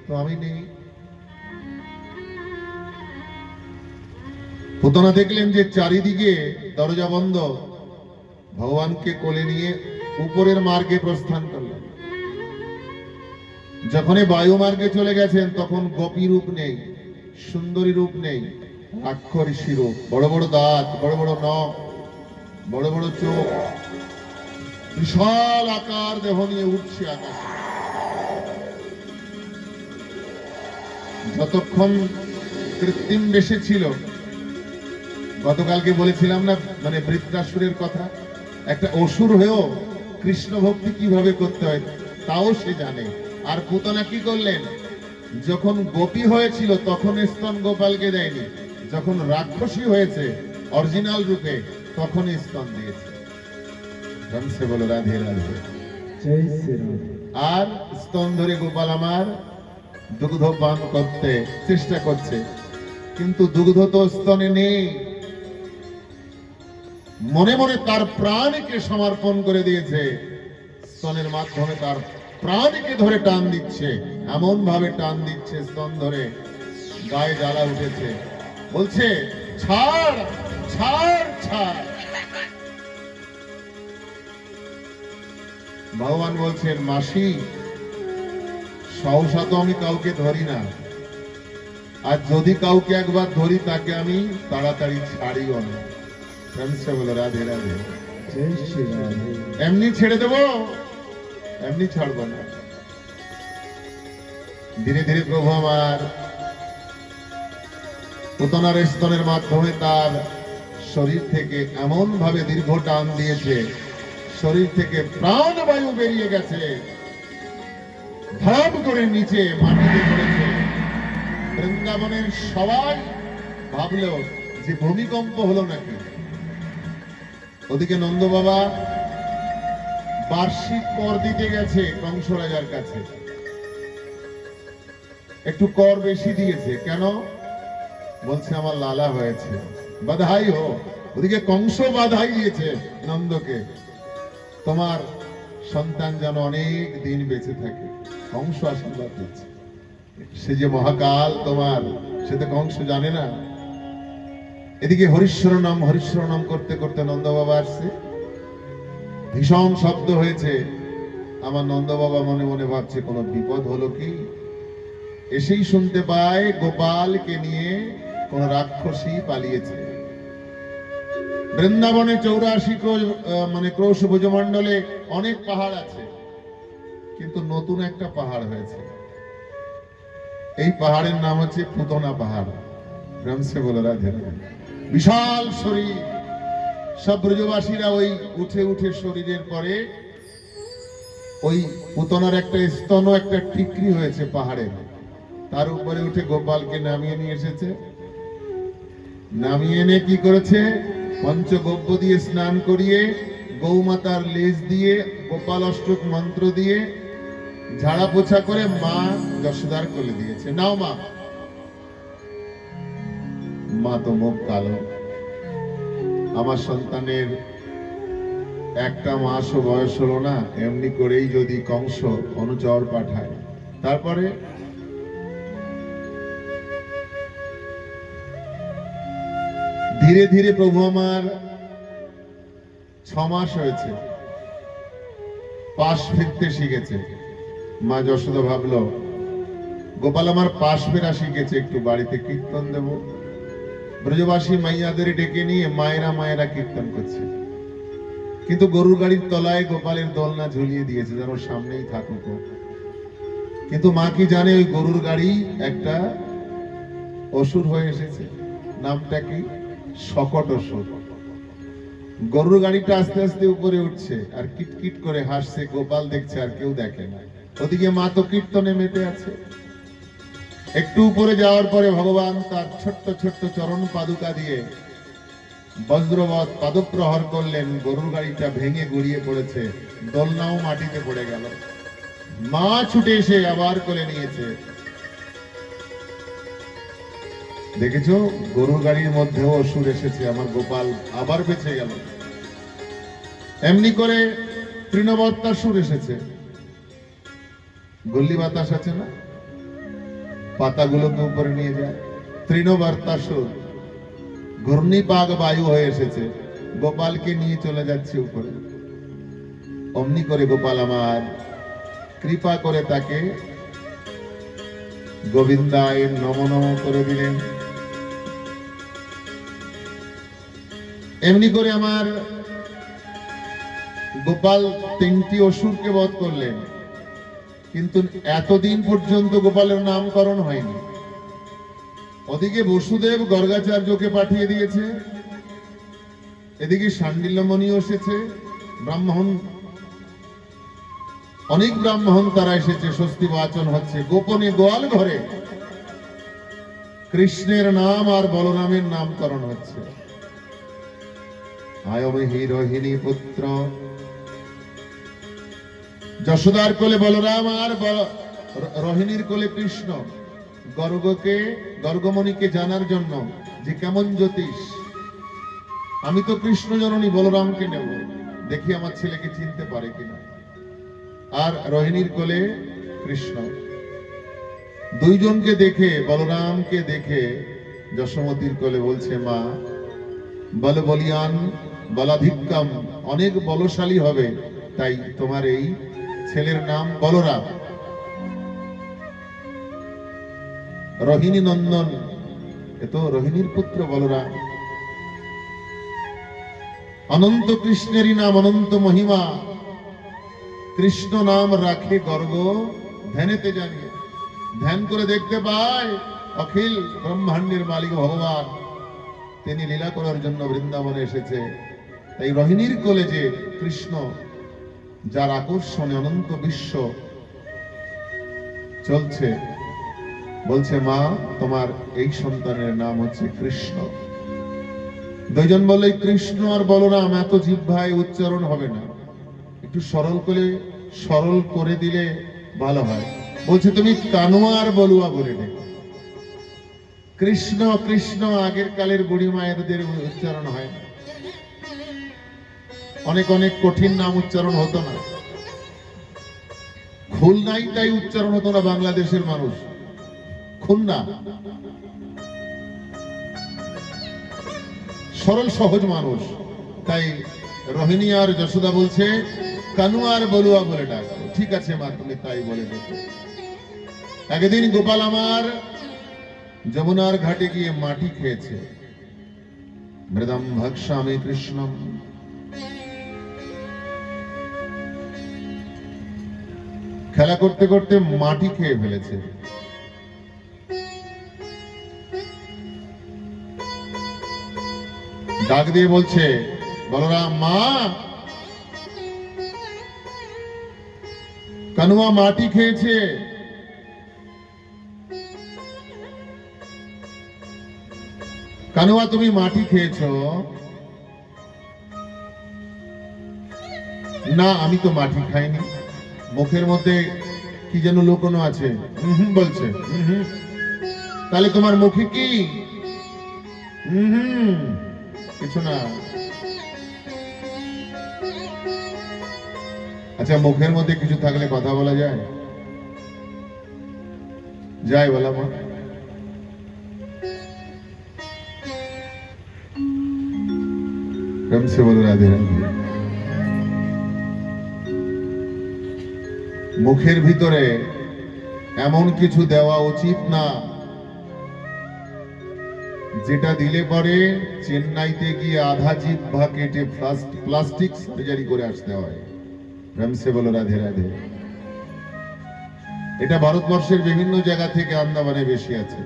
তো আমি নেই। পুতনা দেখলেন যে চারিদিকে দরজা বন্ধ, ভগবানকে কোলে নিয়ে উপরের মার্গে প্রস্থান করলেন। যখনই বায়ু মার্গে চলে গেছেন, তখন গোপী রূপ নেই, সুন্দরী রূপ নেই, রাক্ষসী রূপ, বড় বড় দাঁত, বড় বড় নখ, বড় বড় চোখ, বিশাল আকার দেহ নিয়ে উঠছে আকাশে। যতক্ষণ কৃত্রিম বেশে ছিল, গতকালকে বলেছিলাম না, মানে বৃত্রাসুরের কথা, একটা অসুর হয়েও কৃষ্ণ ভক্তি কিভাবে করতে হয় তাও সে জানে। আর পুতনা কি করলেন? যখন গোপী হয়েছিল তখন স্তন গোপালকে দেয়নি, যখন রাক্ষসী হয়েছে অরিজিনাল রূপে তখন স্তন দিয়েছে। রমসে বলো রাধে রাধে, জয় শ্রীরাম। আর স্তন ধরে গোপাল আমার দুগ্ধ পান করতে চেষ্টা করছে, কিন্তু দুগ্ধ তো স্তনে নেই। মনে মনে তার প্রাণকে সমর্পণ করে দিয়েছে, স্তনের মাধ্যমে তার প্রাণকে ধরে টান দিচ্ছে, এমন ভাবে টান দিচ্ছে স্তন ধরে গায়ে জ্বালা উঠেছে, বলছে ছাড় ছাড় ছাড়। ভগবান বলছেন, মাসি সহসা তো আমি কাউকে ধরি না, আর যদি কাউকে একবার ধরি তাকে আমি তাড়াতাড়ি ছাড়িও না। বলো রাধে রাধে, এমনি ছেড়ে দেবো, এমনি ছাড়বো না। ধীরে ধীরে প্রভু আমার পুতনার স্তনের মাধ্যমে তার শরীর থেকে এমন ভাবে দীর্ঘ টান দিয়েছে, শরীর থেকে প্রাণবায়ু বেরিয়ে গেছে, ধরাপ করে নিচে মাটিতে পড়েছে। বৃন্দাবনের সবাই ভাবলো যে ভূমিকম্প হলো নাকি। ওদিকে নন্দ বাবা বার্ষিক কর দিতে গেছে কংস রাজার কাছে, একটু কর বেশি দিয়েছে। কেন? বলছে আমার লালা হয়েছে, বাধাই হো। ওদিকে কংস বাধাই দিয়েছে নন্দকে, তোমার সন্তান যেন অনেক দিন বেঁচে থাকে। কংস আশীর্বাদ দিচ্ছে। সে যে মহাকাল তোমার, সে তো কংস জানে না। এদিকে হরিশ্বর নাম করতে করতে নন্দ বাবা আসছে, ভীষণ শব্দ হয়েছে, আমার নন্দ বাবা মনে মনে ভাবছে কোনো বিপদ হলো কি। এসেই শুনতে পায় গোপালকে নিয়ে কোন রাক্ষসী পালিয়েছে। বৃন্দাবনে 84 মানে ক্রোশ ভুজমণ্ডলে অনেক পাহাড় আছে, কিন্তু নতুন একটা পাহাড় হয়েছে। এই পাহাড়ের নাম হচ্ছে পুতনা পাহাড়। ব্রহ্মসে বলে রাধে রাধে। বিশাল শরীর, সব ব্রজবাসীরা ওই উঠে উঠে শরীরের পরে ওই পুতনার একটা স্তন, একটা ঠিকরি হয়েছে পাহাড়ে, তার উপরে উঠে গোপালকে নামিয়ে নিয়ে এসেছে। নামিয়ে এনে কি করেছে, পঞ্চগব্য দিয়ে স্নান করিয়ে, গৌমাতার লেজ দিয়ে, গোপাল অষ্টক মন্ত্র দিয়ে ঝাড়া পোছা করে মা যশোদার কোলে দিয়েছে। নাও মা। মা তো মুখ কালো, আমার সন্তানের একটা মাসও বয়স হলো না, এমনি করেই যদি কংস অনুচর পাঠায়। তারপরে ধীরে ধীরে প্রভু আমার 6 মাস হয়েছে, পাশ ফিরতে শিখেছে। মা যশোদা ভাবলো গোপাল আমার পাশ ফেরা শিখেছে, একটু বাড়িতে কীর্তন দেব। ব্রজবাসী মাইয়াদের ডেকে নিয়ে মায়েরা কীর্তন করছে, কিন্তু গরুর গাড়ির তলায় গোপালের দোলনা ঝুলিয়ে দিয়েছে, যেন সামনেই থাকুক। কিন্তু মা কি জানে ওই গরুর গাড়ি একটা অসুর হয়ে এসেছে। নামটা কি? শকট অসুর। গরুর গাড়িটা আস্তে আস্তে উপরে উঠছে আর কিটকিট করে হাসছে, গোপাল দেখছে আর কেউ দেখে না। ওদিকে মা তো কীর্তনে মেতে আছে। একটু উপরে যাওয়ার পরে ভগবান তার ছোট্ট ছোট্ট চরণ পাদুকা দিয়ে বজ্রবৎ পাদপ্রহার করলেন, গরুর গাড়িটা ভেঙে গড়িয়ে পড়েছে, দোলনাও মাটিতে পড়ে গেল। মা ছুটে এসে আবার কোলে নিয়েছে। দেখেছো, গরুর গাড়ির মধ্যেও অসুর এসেছে, আমার গোপাল আবার বেঁচে গেল। এমনি করে তৃণবত্তাসুর এসেছে। গল্লি বাতাস আছে না, পাতাগুলোকে উপরে নিয়ে যায়। তৃণবর্তাসুর ঘূর্ণিপাক বায়ু হয়ে এসেছে, গোপালকে নিয়ে চলে যাচ্ছে উপরে। অমনি করে গোপাল আমার কৃপা করে তাকে গোবিন্দায় নম নম করে দিলেন। এমনি করে আমার গোপাল 3টি অসুরকে বধ করলেন, কিন্তু এতদিন পর্যন্ত গোপালের নামকরণ হয়নি। ওদিকে বসুদেব গর্গাচার্যকে পাঠিয়ে দিয়েছে, এদিকে শাণ্ডিল্যমণিও এসেছে, ব্রাহ্মণ, অনেক ব্রাহ্মণ তারা এসেছে, স্বস্তি বাচন হচ্ছে। গোপনে গোয়াল ঘরে কৃষ্ণের নাম আর বলরামের নামকরণ হচ্ছে। আয়মেহি রোহিণী পুত্র, যশোদার কোলে বলরাম আর রোহিণীর কোলে কৃষ্ণ। গর্গমণিকে জানার জন্য যে কেমন জ্যোতিষ, আমি তো কৃষ্ণ জননী, বলরামকে নেব, দেখি আমার ছেলেকে চিনতে পারে কিনা। আর রোহিণীর কোলে কৃষ্ণ। দুইজনকে দেখে, বলরামকে দেখে যশোমতীর কোলে বলছে, মা বল বলিয়ান বলাধিক্যম, অনেক বলশালী হবে, তাই তোমার এই ছেলের নাম বলরাম। রোহিণী নন্দন, এ তো রোহিণীর পুত্র বলরাম। অনন্ত কৃষ্ণেরই নাম, অনন্ত মহিমা। কৃষ্ণ নাম রাখে গর্গ ধ্যানেতে জানিয়ে। ধ্যান করে দেখতে পায় অখিল ব্রহ্মাণ্ডের মালিক ভগবান, তিনি লীলা করার জন্য বৃন্দাবনে এসেছে। তাই রোহিণীর কোলে যে কৃষ্ণ, যার আকর্ষণে অনন্ত বিশ্ব চলছে, বলছে, মা তোমার এই সন্তানের নাম হচ্ছে কৃষ্ণ। দুইজন বলে, কৃষ্ণ আর বলরাম এত জিহ্বায় উচ্চারণ হবে না, একটু সরল করে দিলে ভালো হয়। বলছে, তুমি কানুয়া আর বলুয়া বলে দে। কৃষ্ণ কৃষ্ণ আগের কালের বুড়ি মায়েরদের উচ্চারণ হয় না, অনেক অনেক কঠিন নাম উচ্চারণ হতো না। খুলনাই তাই উচ্চারণ হতো না বাংলাদেশের মানুষ, খুলনা সরল সহজ মানুষ। তাই রোহিণী আর যশোদা বলছে, কানুয়া আর বলুয়া বলে ডাকো। ঠিক আছে মা, তুমি তাই বলে দেখো। একদিন গোপাল আমার যমুনার ঘাটে গিয়ে মাটি খেয়েছে। মৃদম ভক্ষামি কৃষ্ণম, খেলা করতে করতে মাটি খেয়ে ফেলেছে। ডাক দিয়ে বলছে, বলরাম মা, কানুয়া মাটি খেয়েছে। কানুয়া তুমি মাটি খেয়েছো? না, আমি তো মাটি খাইনি, মুখের মধ্যে কি যেন লুকোনো আছে। বলছে তাহলে তোমার মুখে কি? কিছু না। আচ্ছা, মুখের মধ্যে কিছু থাকলে কথা বলা যায়? যায় বলা মা? প্রেম সে বলো রাধে রাধে। মুখের ভিতরে এমন কিছু দেওয়া উচিত না যেটা দিলে পরে চেন্নাইতে গিয়ে আধা জিহ্বা কেটে প্লাস্টিক সার্জারি করে আসতে হয়। প্রেম সে বলো রাধে রাধে। এটা ভারতবর্ষের বিভিন্ন জায়গা থেকে আন্দামানে বেশি আছে।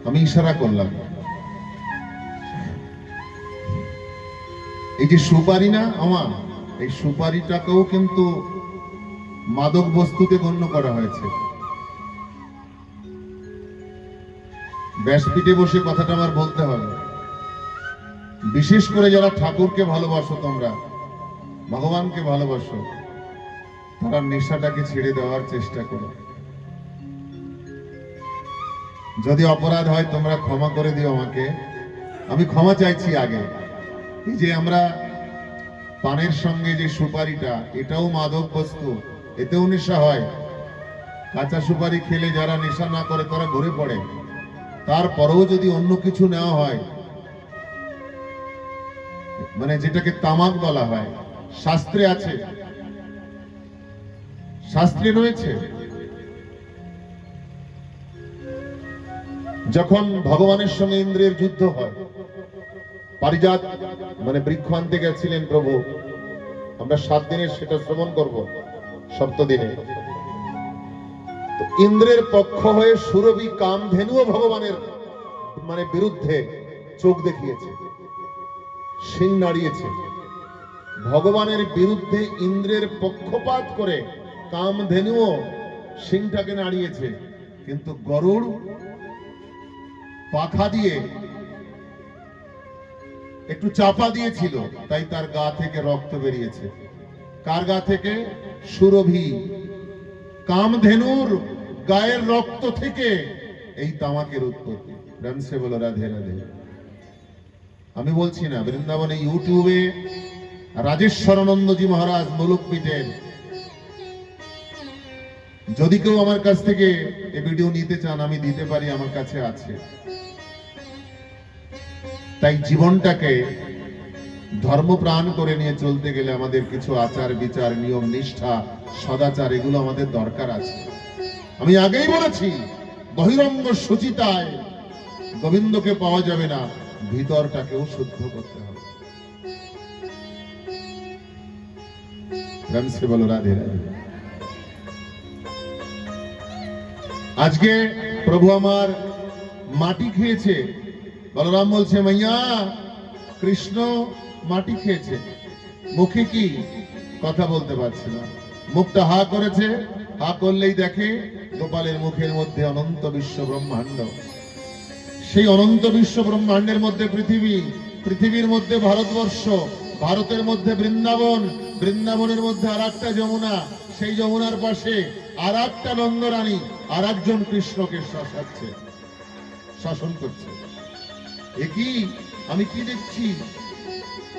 আমি ইশারা করলাম। এই যে সুপারি না আমার, এই সুপারিটাকেও কিন্তু মাদক বস্তুতে গণ্য করা হয়েছে। ব্যাসপীঠে বসে কথাটা আমার বলতে হবে। বিশেষ করে যারা ঠাকুরকে ভালোবাসো, তোমরা ভগবানকে ভালোবাসো, তারা নেশাটাকে ছেড়ে দেওয়ার চেষ্টা করো। যদি অপরাধ হয় তোমরা ক্ষমা করে দিও আমাকে, আমি ক্ষমা চাইছি আগে। এই যে আমরা পানের সঙ্গে যে সুপারিটা, এটাও মাদক বস্তু, এতেও নেশা হয়। কাঁচা সুপারি খেলে যারা নেশা না করে তারা ঘুরে পড়ে। তারপরেও যদি অন্য কিছু নেওয়া হয়, মানে যেটাকে তামাক বলা হয়, শাস্ত্রে আছে, শাস্ত্রে রয়েছে। যখন ভগবানের সঙ্গে ইন্দ্রের যুদ্ধ হয়, পারিজাত মানে বৃক্ষ আনতে গেছিলেন প্রভু। আমরা 7 দিনের সেটা শ্রবণ করব, 7 দিনে। ইন্দ্রের পক্ষ হয়ে সুরভি কামধেনুও ভগবানের মানে বিরুদ্ধে চোখ দেখিয়েছে, সিং নাড়িয়েছে। ভগবানের বিরুদ্ধে ইন্দ্রের পক্ষপাত করে কামধেনুও সিংটাকে নাড়িয়েছে, কিন্তু গরুড় পাখা দিয়ে একটু চাপা দিয়েছিল, তাই তার গা থেকে রক্ত বেরিয়েছে। কার গা থেকে? সুরভি কামধেনুর গায়ের রক্ত থেকে এই তামাকের উৎপত্তি। প্রেম সে বলো রাধে রাধে। আমি বলছি না, বৃন্দাবনে ইউটিউবে রাজেশ্বরানন্দজি মহারাজ মুলুক পিটেন। যদি কেউ আমার কাছ থেকে এই ভিডিও নিতে চান, আমি দিতে পারি, আমার কাছে আছে। তাই জীবনটাকে ধর্মপ্রাণ করে নিয়ে চলতে গেলে আমাদের কিছু আচার বিচার, নিয়ম নিষ্ঠা, সদাচার, এগুলো আমাদের দরকার আছে। আমি আগেই বলেছি, বহিরঙ্গ শুচিতায় গোবিন্দকে পাওয়া যাবে না, ভিতরটাকেও শুদ্ধ করতে হবে। রামসে বলো রাধে রাধে। আজকে প্রভু আমার মাটি খেয়েছে। বলরাম বলছে, মাইয়া কৃষ্ণ মাটি খেয়েছে। মুখে কি? কথা বলতে পারছে না, মুখটা হা করেছে। হা করলেই দেখে গোপালের মুখের মধ্যে অনন্ত বিশ্ব ব্রহ্মাণ্ড। সেই অনন্ত বিশ্ব ব্রহ্মাণ্ডের মধ্যে পৃথিবী, পৃথিবীর মধ্যে ভারতবর্ষ, ভারতের মধ্যে বৃন্দাবন, বৃন্দাবনের মধ্যে আর একটা যমুনা, সেই যমুনার পাশে আর একটা নন্দরানী, আর একজন কৃষ্ণকে শাসাচ্ছে, শাসন করছে। একই আমি কি দেখছি?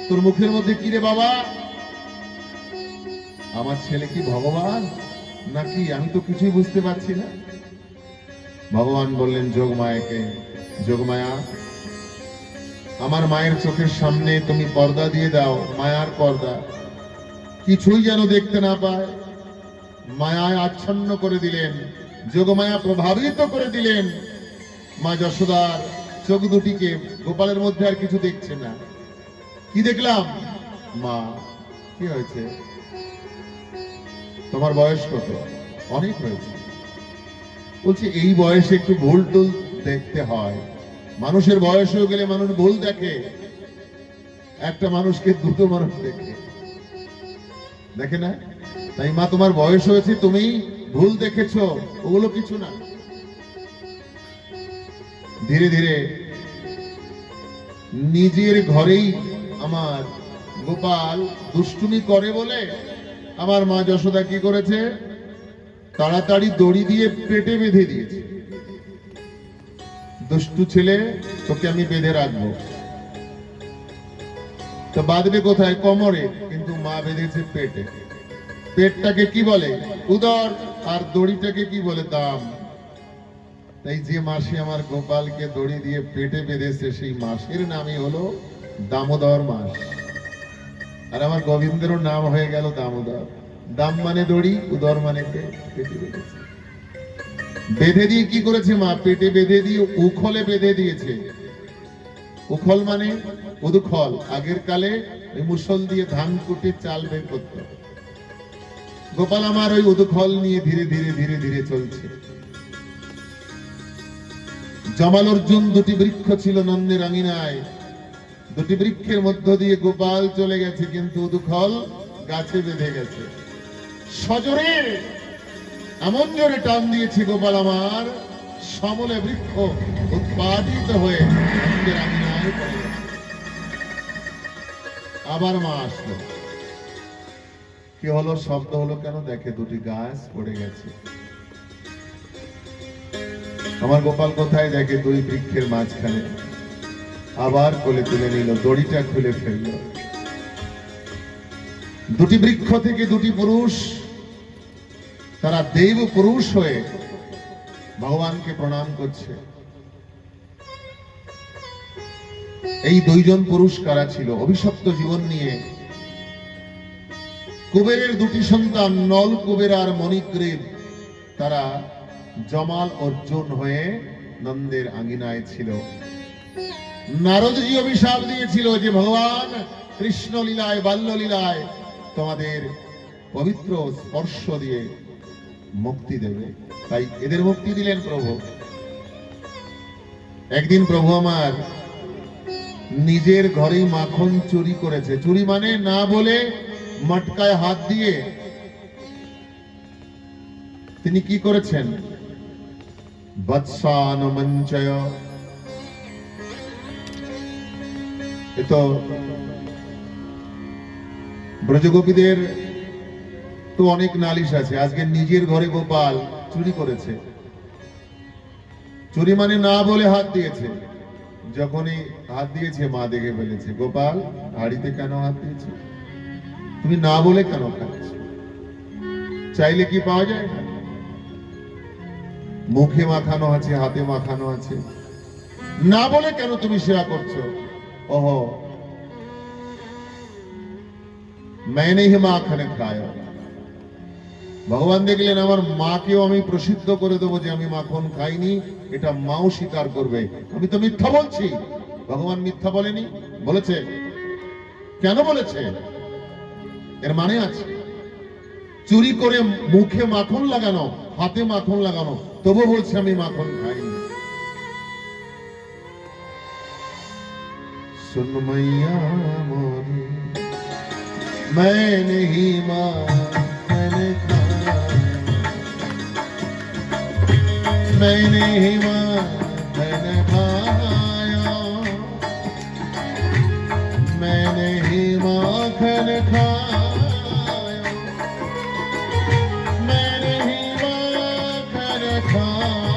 তোর মুখের মধ্যে কি রে বাবা? আমার ছেলে কি ভগবান নাকি? আমি তো কিছুই বুঝতে পারছি না। ভগবান বললেন যোগমায়াকে, যোগমায়া আমার মায়ের চোখের সামনে তুমি পর্দা দিয়ে দাও, মায়ার পর্দা, কিছুই যেন দেখতে না পায়। মায়ায় আচ্ছন্ন করে দিলেন, যোগমায়া প্রভাবিত করে দিলেন। মা যশোদার চোখ দুটিকে, গোপালের মধ্যে আর কিছু দেখছে না। কি দেখলাম? মা, কি হয়েছে? তোমার বয়স কত? অনেক হয়েছে। বলছি এই বয়সে একটু ভুল টুল দেখতে হয়। মানুষের বয়স হয়ে গেলে মানুষ ভুল দেখে। একটা মানুষকে দুটো মানুষ দেখে না? তাই মা, তোমার বয়স হয়েছে, তুমি ভুল দেখেছো, ওগুলো কিছু না। ধীরে ধীরে নিজের ঘরেই আমার গোপাল দুষ্টুমি করে বলে আমার মা যশোদা কি করেছে, তাড়াতাড়ি দড়ি দিয়ে পেটে বেঁধে দিয়েছে। দুষ্টু ছেলে, তোকে আমি বেঁধে রাখবো। তো বাঁধবে কোথায়? কোমরে, কিন্তু মা বেঁধেছে পেটে। পেটটাকে কি বলে? উদর। আর দড়িটাকে কি বলে? দাম। তাই যে মাসে আমার গোপালকে দড়ি দিয়ে পেটে বেঁধেছে, সেই মাসের নামই হলো দামোদর মাস। আর আমার গোবিন্দেরও নাম হয়ে গেল দামোদর। দাম মানে দড়ি, উদর মানে পেটে বেঁধেছে। বেঁধে দিয়ে কি করেছে মা? পেটে বেঁধে দিয়ে উখলে বেঁধে দিয়েছে। উখল মানে উদুখল। আগের কালে ওই মুসল দিয়ে ধান কুটে চাল বের করত। গোপাল আমার ওই উদুখল নিয়ে ধীরে ধীরে ধীরে ধীরে চলছে। জমাল অর্জুন দুটি বৃক্ষ ছিল নন্দের আঙিনায়। দুটি বৃক্ষের মধ্য দিয়ে গোপাল চলে গেছে, কিন্তু উদুখল গাছে বেঁধে গেছে। সজোরে, এমন জোরে টান দিয়েছে গোপাল আমার, সমলে বৃক্ষ উৎপাদিত হয়ে নন্দের আঙিনায় পড়ে গেছে। আবার মা আসলো। কি হলো? শব্দ হলো কেন? দেখে দুটি গাছ পড়ে গেছে। আমার গোপাল কোথায়? দেখে দুই বৃক্ষের মাঝখানে। আবার কোলে তুলে নিল, দড়িটা খুলে ফেলল। দুটি বৃক্ষ থেকে দুটি পুরুষ, তারা দেব পুরুষ হয়ে ভগবানকে প্রণাম করছে। এই দুইজন পুরুষ কারা ছিল? অভিশপ্ত জীবন নিয়ে কুবেরের দুটি সন্তান, নল কুবের আর মণিগ্রীব, তারা জমাল অর্জুন হয়ে নন্দের আঙিনায় ছিল। নারদজি অভিশাপ দিয়েছিল যে ভগবান কৃষ্ণ লীলায়, বাল্য লীলায় তোমাদের পবিত্র স্পর্শ দিয়ে মুক্তি দেবে। তাই এদের মুক্তি দিলেন প্রভু। একদিন প্রভু আমার নিজের ঘরেই মাখন চুরি করেছে। চুরি মানে না বলে মটকায় হাত দিয়ে তিনি কি করেছেন? বৎসান মঞ্চয়। এ তো ব্রজগোপীদের তো অনেক নালিশ আছে। আজকে নিজের ঘরে গোপাল চুরি করেছে। চুরি মানে না বলে হাত দিয়েছে। যখনই হাত দিয়েছে মা দেখে ফেলেছে। গোপাল, হাড়িতে কেন হাত দিয়েছে? তুমি না বলে কেন খাচ্ছ? চাইলে কি পাওয়া যায় না? মুখে মাখানো আছে, হাতে মাখানো আছে, না বলে কেন তুমি সেবা করছো? ওহো, मैंने ही মাখন খায়। ভগবান দেখলেন আমার মাকেও আমি প্রসিদ্ধ করে দেবো যে আমি মাখন খাইনি, এটা মাও স্বীকার করবে। আমি তো মিথ্যা বলছি। ভগবান মিথ্যা বলেনি, বলেছে। কেন বলেছে? এর মানে আছে। চুরি করে মুখে মাখন লাগানো, হাতে মাখন লাগানো, তবু বলছে আমি মাখন খাইনি। सुन मैया मोर मैं नहीं माखन खाया, मैं नहीं माखन खाया, मैं नहीं माखन खाया, मैं नहीं माखन खाया।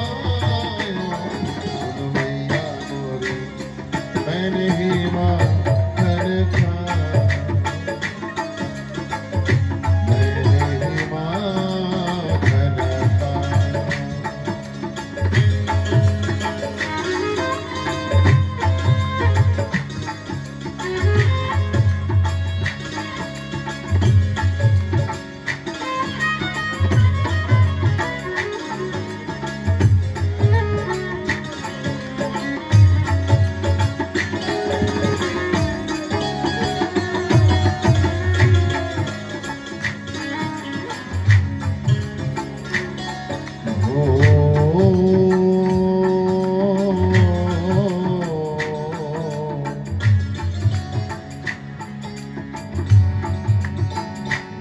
सुन मैया मोर मैं नहीं माखन खाया, मैं नहीं माखन खाया।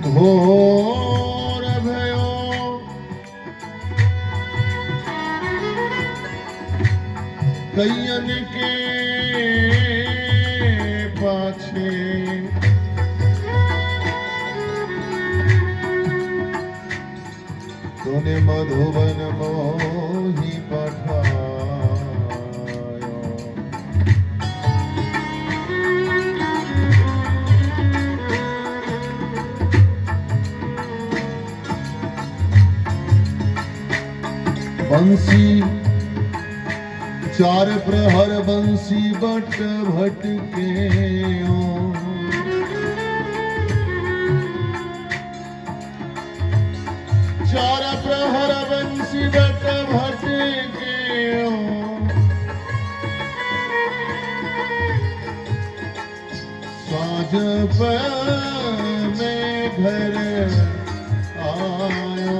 घोर भयो कैयन के पाछे तूने मधुबन मोही पठायो बंसी चार प्रहर बंसी बट भटके चार प्रहर बंसी बट भटके साँझ में घर आयो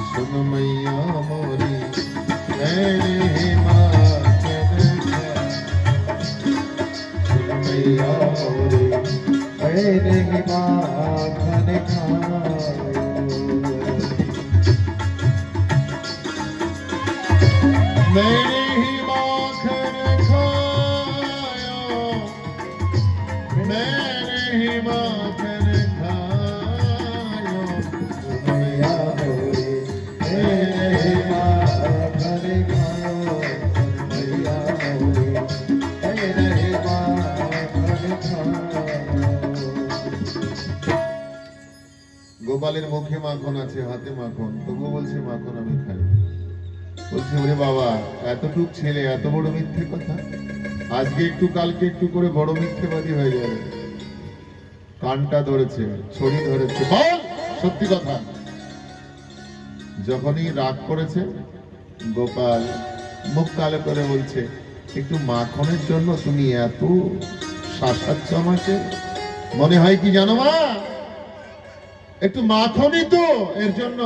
सुन मैया मोरी मैंने माखन मैया मोरी मैंने माखन खायो मैंने ही माखन खायो मैंने ही माखन खायो मैया मोरी मैंने ही माखन खायो मैया मोरी मैंने ही माखन खायो গোপালের মুখে মাখন আছে হাতে মাখন তবু বলছে মাখন আমি খাই বলছে ওরে বাবা এতটুক ছেলে এত বড় মিথ্যে কথা আজকে একটু কালকে একটু করে বড় মিথ্যেবাদী হয়ে যাবে কানটা ধরেছে ছড়ি ধরেছে বল সত্যি কথা যখনই রাগ করেছে গোপাল মুখ কালো করে বলছে একটু মাখনের জন্য তুমি এত শাসাচ্ছ আমাকে মনে হয় কি জানো মা একটু মাখনই তো এর জন্য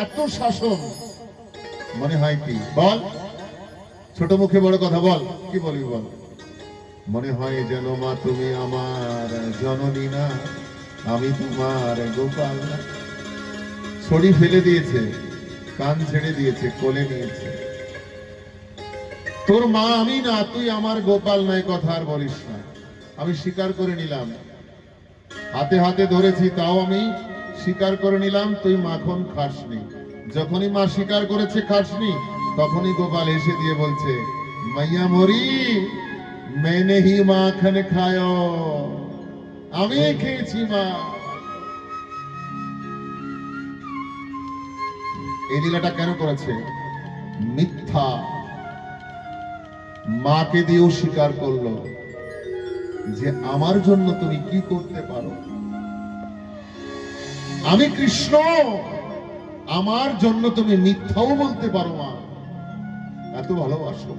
এত শাসন মনে হয় কি বল ছোট মুখে বড় কথা বল কি বলবি বল মনে হয় যেন মা তুমি আমার জননী না আমি তোমার গোপাল না ছড়ি ফেলে দিয়েছে কান ছেড়ে দিয়েছে কোলে নিয়েছে তোর মা আমি না তুই আমার গোপাল নাই কথা আর বলিস না আমি স্বীকার করে নিলাম হাতে হাতে ধরেছি তাও আমি স্বীকার করে নিলাম তুই মাখন খাসনি যখনই মা স্বীকার করেছে খাসনি তখনই গোপাল এসে দিয়ে বলছে মাইয়া মরি मैंने ही মাখন খায়ো আমি খেয়েছি মা এই লীলাটা কেন করেছে মিথ্যা মাকে দিয়েও স্বীকার করলো যে আমার জন্য তুমি কি করতে পারো আমি কৃষ্ণ আমার জন্য তুমি মিথ্যাও বলতে পারো মা এত ভালোবাসো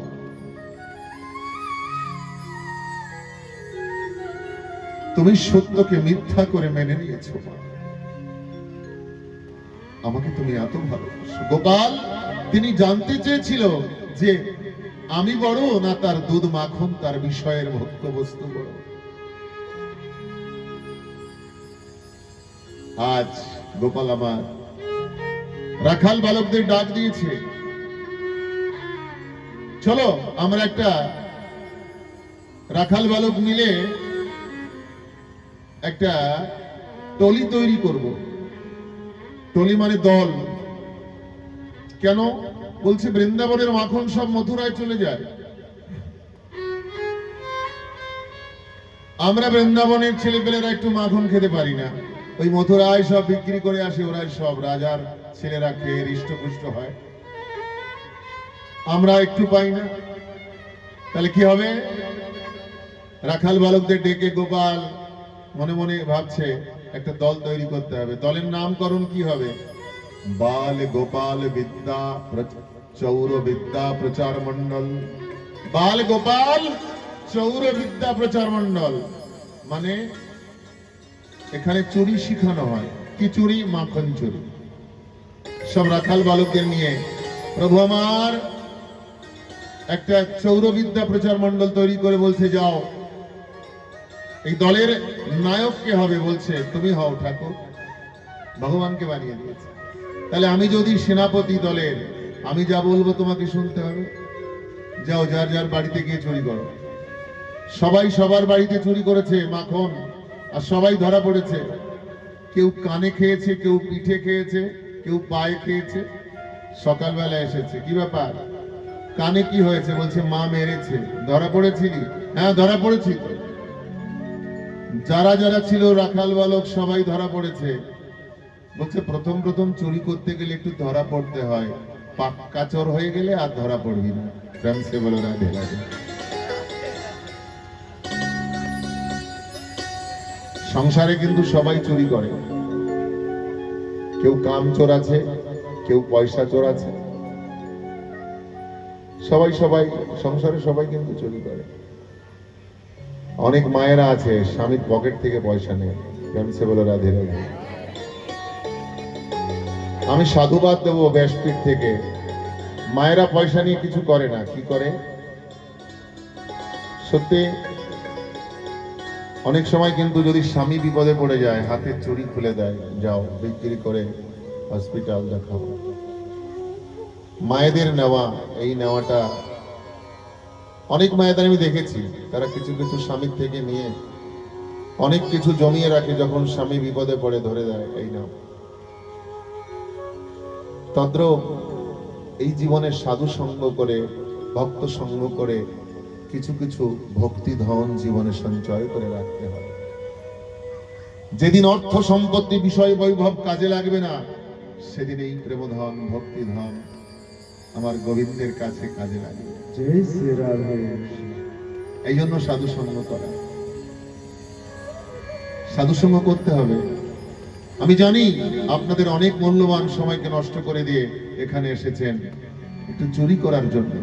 তুমি সত্যকে মিথ্যা করে মেনে নিয়েছো মা আমাকে তুমি এত ভালোবাসো গোপাল তিনি জানতে চেয়েছিল যে আমি বড় না তার দুধ মাখন তার বিষয়ের ভোগ্য বস্তু বড় আজ গোপাল আমার রাখাল বালকদের ডাক দিয়েছে চলো আমরা একটা রাখাল বালক মিলে একটা টলি তৈরি করব টলি মানে দল কেন বলছে বৃন্দাবনের মাখন সব মথুরায় চলে যায় আমরা বৃন্দাবনের ছেলেপেলেরা একটু মাখন খেতে পারি না ওই মথুরায় সব বিক্রি করে আসে ওরাই সব রাজার ছেলেরা খেয়ে হৃষ্টপুষ্ট হয় আমরা একটু পাই না তাহলে কি হবে রাখাল বালকদের ডেকে গোপাল মনে মনে ভাবছে একটা দল তৈরি করতে হবে দলের নামকরণ কি হবে বাল গোপাল বিদ্যা চৌর বিদ্যা প্রচার মন্ডল বাল গোপাল চৌর বিদ্যা প্রচার মন্ডল মানে এখানে চুরি শিখানো হয় কি চুরি মাখন চুরি সব রাখাল বালকদের নিয়ে প্রভু আমার একটা চৌরবিদ্যা প্রচার মণ্ডল তৈরি করে বলছে যাও এই দলের নায়ক কে হবে, বলছে তুমি হও ঠাকুর, ভগবানকে বানিয়ে দিয়েছে। তাহলে আমি যদি সেনাপতি দলের, আমি যা বলবো তোমাকে শুনতে হবে। যাও যার যার বাড়িতে গিয়ে চুরি করো। সবাই সবার বাড়িতে চুরি করেছে মাখন, আর সবাই ধরা পড়েছে। কেউ কানে খেয়েছে, কেউ পিঠে খেয়েছে, কেউ পায়ে খেয়েছে। সকালবেলা এসেছে, কি ব্যাপার, কানে কি হয়েছে? বলছে মা মেরেছে। ধরা পড়েছিলি? হ্যাঁ ধরা পড়েছি। যারা যারা ছিল রাখাল বালক সবাই ধরা পড়েছে। বলছে প্রথম প্রথম চুরি করতে গেলে একটু ধরা পড়তে হয়, পাক্কা চোর হয়ে গেলে আর ধরা পড়বি না। প্রেম সে বলো রাধে রাধে। সংসারে কিন্তু সবাই চুরি করে। কেউ কাম চোর আছে, কেউ পয়সা চোর আছে। সবাই সবাই সংসারে সবাই কিন্তু চুরি করে। অনেক মায়েরা আছে স্বামীর পকেট থেকে পয়সা নেয়। প্রেম সে বলো রাধে রাধে। আমি সাধুবাদ দেবো ব্যাসপীঠ থেকে, মায়েরা পয়সা নিয়ে কিছু করে না। কি করে? সত্যি অনেক সময় কিন্তু যদি স্বামী বিপদে পড়ে যায়, হাতের চুড়ি খুলে দেয়, যাও বিক্রি করে হসপিটাল দেখাও। মায়েদের নেওয়া, এই নেওয়াটা অনেক মায়েদের আমি দেখেছি, তারা কিছু কিছু স্বামীর থেকে নিয়ে অনেক কিছু জমিয়ে রাখে, যখন স্বামী বিপদে পড়ে ধরে দেয়, এই নাও। তদ্রূপ এই জীবনে সাধু সঙ্গ করে, ভক্ত সঙ্গ করে কিছু কিছু ভক্তি ধন জীবনে সঞ্চয় করে রাখতে হয়। যেদিন অর্থ সম্পত্তি বিষয় বৈভব কাজে লাগবে না, সেদিন এই প্রেমধন ভক্তি ধন আমার গোবিন্দের কাছে কাজে লাগবে। জয় শ্রী রাধে। এই জন্য সাধু সঙ্গ করা, সাধু সঙ্গ করতে হবে। আমি জানি আপনাদের অনেক মূল্যবান সময়কে নষ্ট করে দিয়ে এখানে এসেছেন একটু চুরি করার জন্য।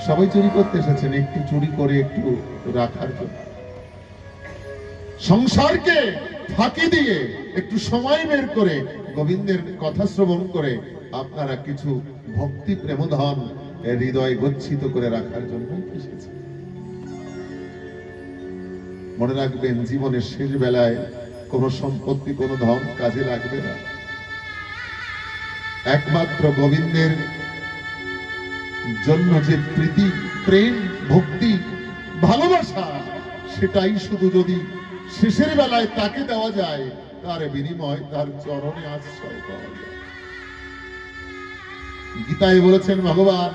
সবাই চুরি করতে এসেছেন একটু চুরি করে একটু রাখার জন্য। সংসারকে ফাঁকি দিয়ে একটু সময় বের করে গোবিন্দের কথা শ্রবণ করে আপনারা কিছু ভক্তি প্রেমধন হৃদয় গচ্ছিত করে রাখার জন্য এসেছেন। মনে রাখবেন, জীবনের শেষ বেলায় কোনো সম্পত্তি, কোনো ধন কাজে লাগবে না। একমাত্র গোবিন্দের জন্য যে প্রীতি, প্রেম, ভক্তি, ভালোবাসা, সেটাই শুধু যদি শেষের বেলায় তাকে দেওয়া যায়, তার বিনিময় তার চরণে আশ্রয় পাওয়া যায়। গীতায় বলেছেন ভগবান,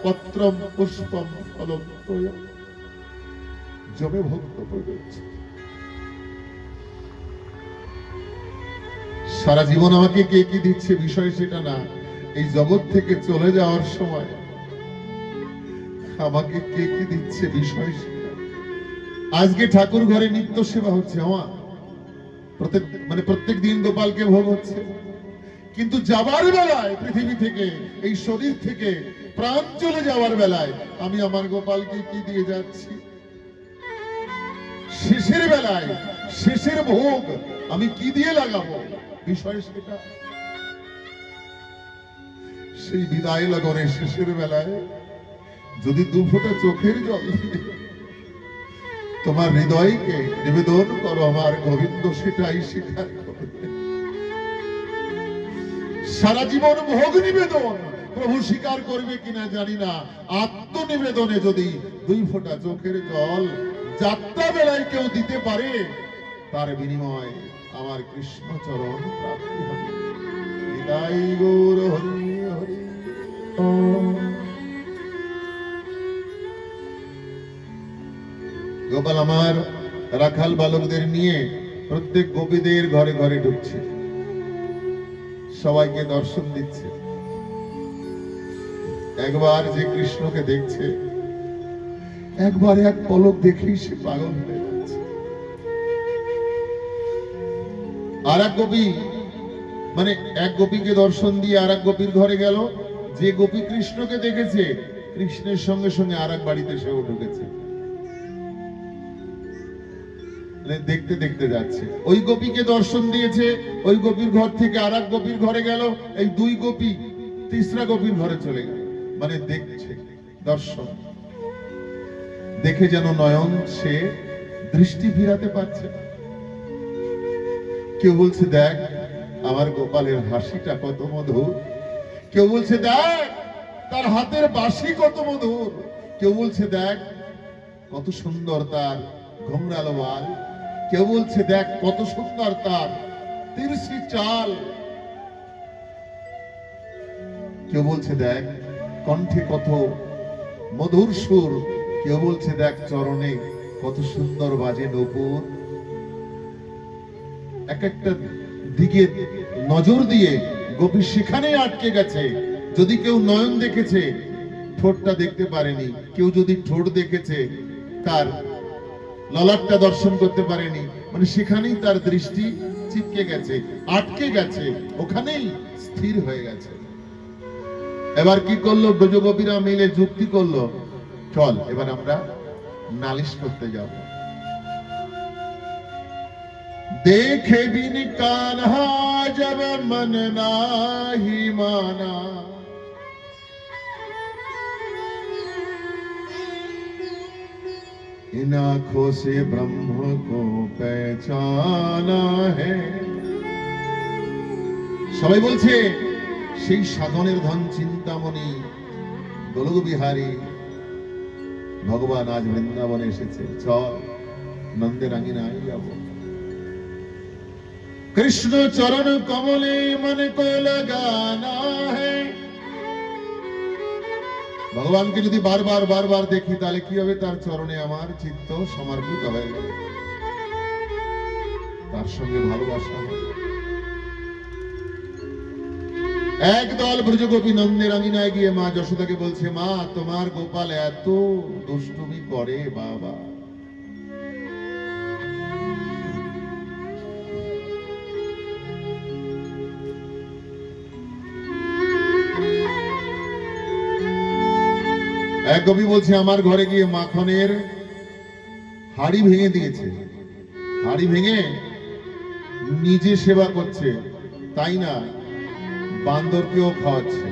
পত্রম পুষ্পম ফলম তোয়ম জমে ভক্ত প্রয়োজ্য। সারা জীবন আমাকে কে কি দিচ্ছে বিষয় সেটা না, এই জগৎ থেকে চলে যাওয়ার সময় আমাকে কে কি দিচ্ছে বিষয় সেটা। আজকে ঠাকুর ঘরে নিত্য সেবা হচ্ছে, আমার প্রত্যেক দিন গোপালকে ভোগ হচ্ছে, কিন্তু যাবার বেলায় পৃথিবী থেকে, এই শরীর থেকে প্রাণ চলে যাওয়ার বেলায় আমি আমার গোপালকে কি দিয়ে যাচ্ছি? শেষের বেলায় শেষের ভোগ আমি কি দিয়ে লাগাবো বিষয় সেটা। সেই বিদায় লগনের শেষের বেলায় যদি দুফোঁটা চোখের জল দিয়ে তোমার হৃদয়কে নিবেদন করো আমার গোবিন্দ, সেটাই স্বীকার করবে। সারা জীবন ভোগ নিবেদন প্রভু স্বীকার করবে কিনা জানি না, আত্মনিবেদনে যদি দুই ফোঁটা চোখের জল যাত্রা বেলায় কেউ দিতে পারে, তার বিনিময় আমার কৃষ্ণ চরণ প্রাপ্তি হবে। হৃদয় গৌর হরি হরি। গোপাল আমার রাখাল বালকদের নিয়ে প্রত্যেক গোপীদের ঘরে ঘরে ঢুকছে, সবাইকে দর্শন দিচ্ছে। একবার যে কৃষ্ণকে দেখছে, একবার এক পলক দেখেই সে পাগল হয়ে যাচ্ছে। আর এক গোপী, এক গোপীকে দর্শন দিয়ে আর এক গোপীর ঘরে গেল। যে গোপী কৃষ্ণকে দেখেছে, কৃষ্ণের সঙ্গে সঙ্গে আর এক বাড়িতে সেও ঢুকেছে। দেখতে দেখতে যাচ্ছে। ওই গোপীকে দর্শন দিয়েছে, ওই গোপীর ঘর থেকে আর এক গোপীর ঘরে গেল। এই দুই গোপী তিসরা গোপীর ঘরে চলে গেল। মানে দেখছে, দর্শন দেখে যেন নয়ন সে দৃষ্টি ফিরাতে পারছে। কেউ বলছে দেখ আমার গোপালের হাসিটা কত মধুর, কেউ বলছে দেখ তার হাতের বাঁশি কত মধুর, কেউ বলছে দেখ কত সুন্দর তার ঘুংরালো বাল, কেউ বলছে দেখ কত সুন্দর তার তিরছি চাল, কেউ বলছে দেখ কণ্ঠে কত মধুর সুর, কেউ বলছে দেখ চরণে কত সুন্দর বাজে নূপুর। এক একটা দিকে নজর দিয়ে গোপী সেখানেই আটকে গেছে। যদি কেউ নয়ন দেখেছে ঠোঁটটা দেখতে পারেনি, কেউ যদি ঠোঁট দেখেছে তার ললাটটা দর্শন করতে পারেনি, মানে সেখানেই তার দৃষ্টি চিপকে গেছে, আটকে গেছে, ওখানেই স্থির হয়ে গেছে। এবার কি করলো ব্রজগোপীরা মিলে যুক্তি করলো, চল এবার আমরা নালিশ করতে যাব। देखे बिन कान्हा जब मन नाही माना, इन आंखों से ब्रह्म को पहचाना है। সবাই বলছে সেই সাধনের ধন চিন্তামণি গোলক বিহারী ভগবান আজ বৃন্দাবনে এসেছে, চল নন্দের আঙিনায় যাব। कृष्ण चरण कमले मन को लगाना है। ভগবানকে যদি বারবার বারবার দেখি তাহলে কি হবে, তার চরণে আমার চিত্ত সমর্পিত হয়ে যাবে, তার সঙ্গে ভালোবাসা হবে। একদল ব্রজগোপী নন্দের আঙিনায় গিয়ে মা যশোদাকে বলছে, মা তোমার গোপাল এত দুষ্টুমি করে বাবা। এক কবি বলছে আমার ঘরে গিয়ে মাখনের হাড়ি ভেঙে দিয়েছে, হাড়ি ভেঙে নিজে সেবা করছে, তাই না বান্দরকেও খাওয়াচ্ছে।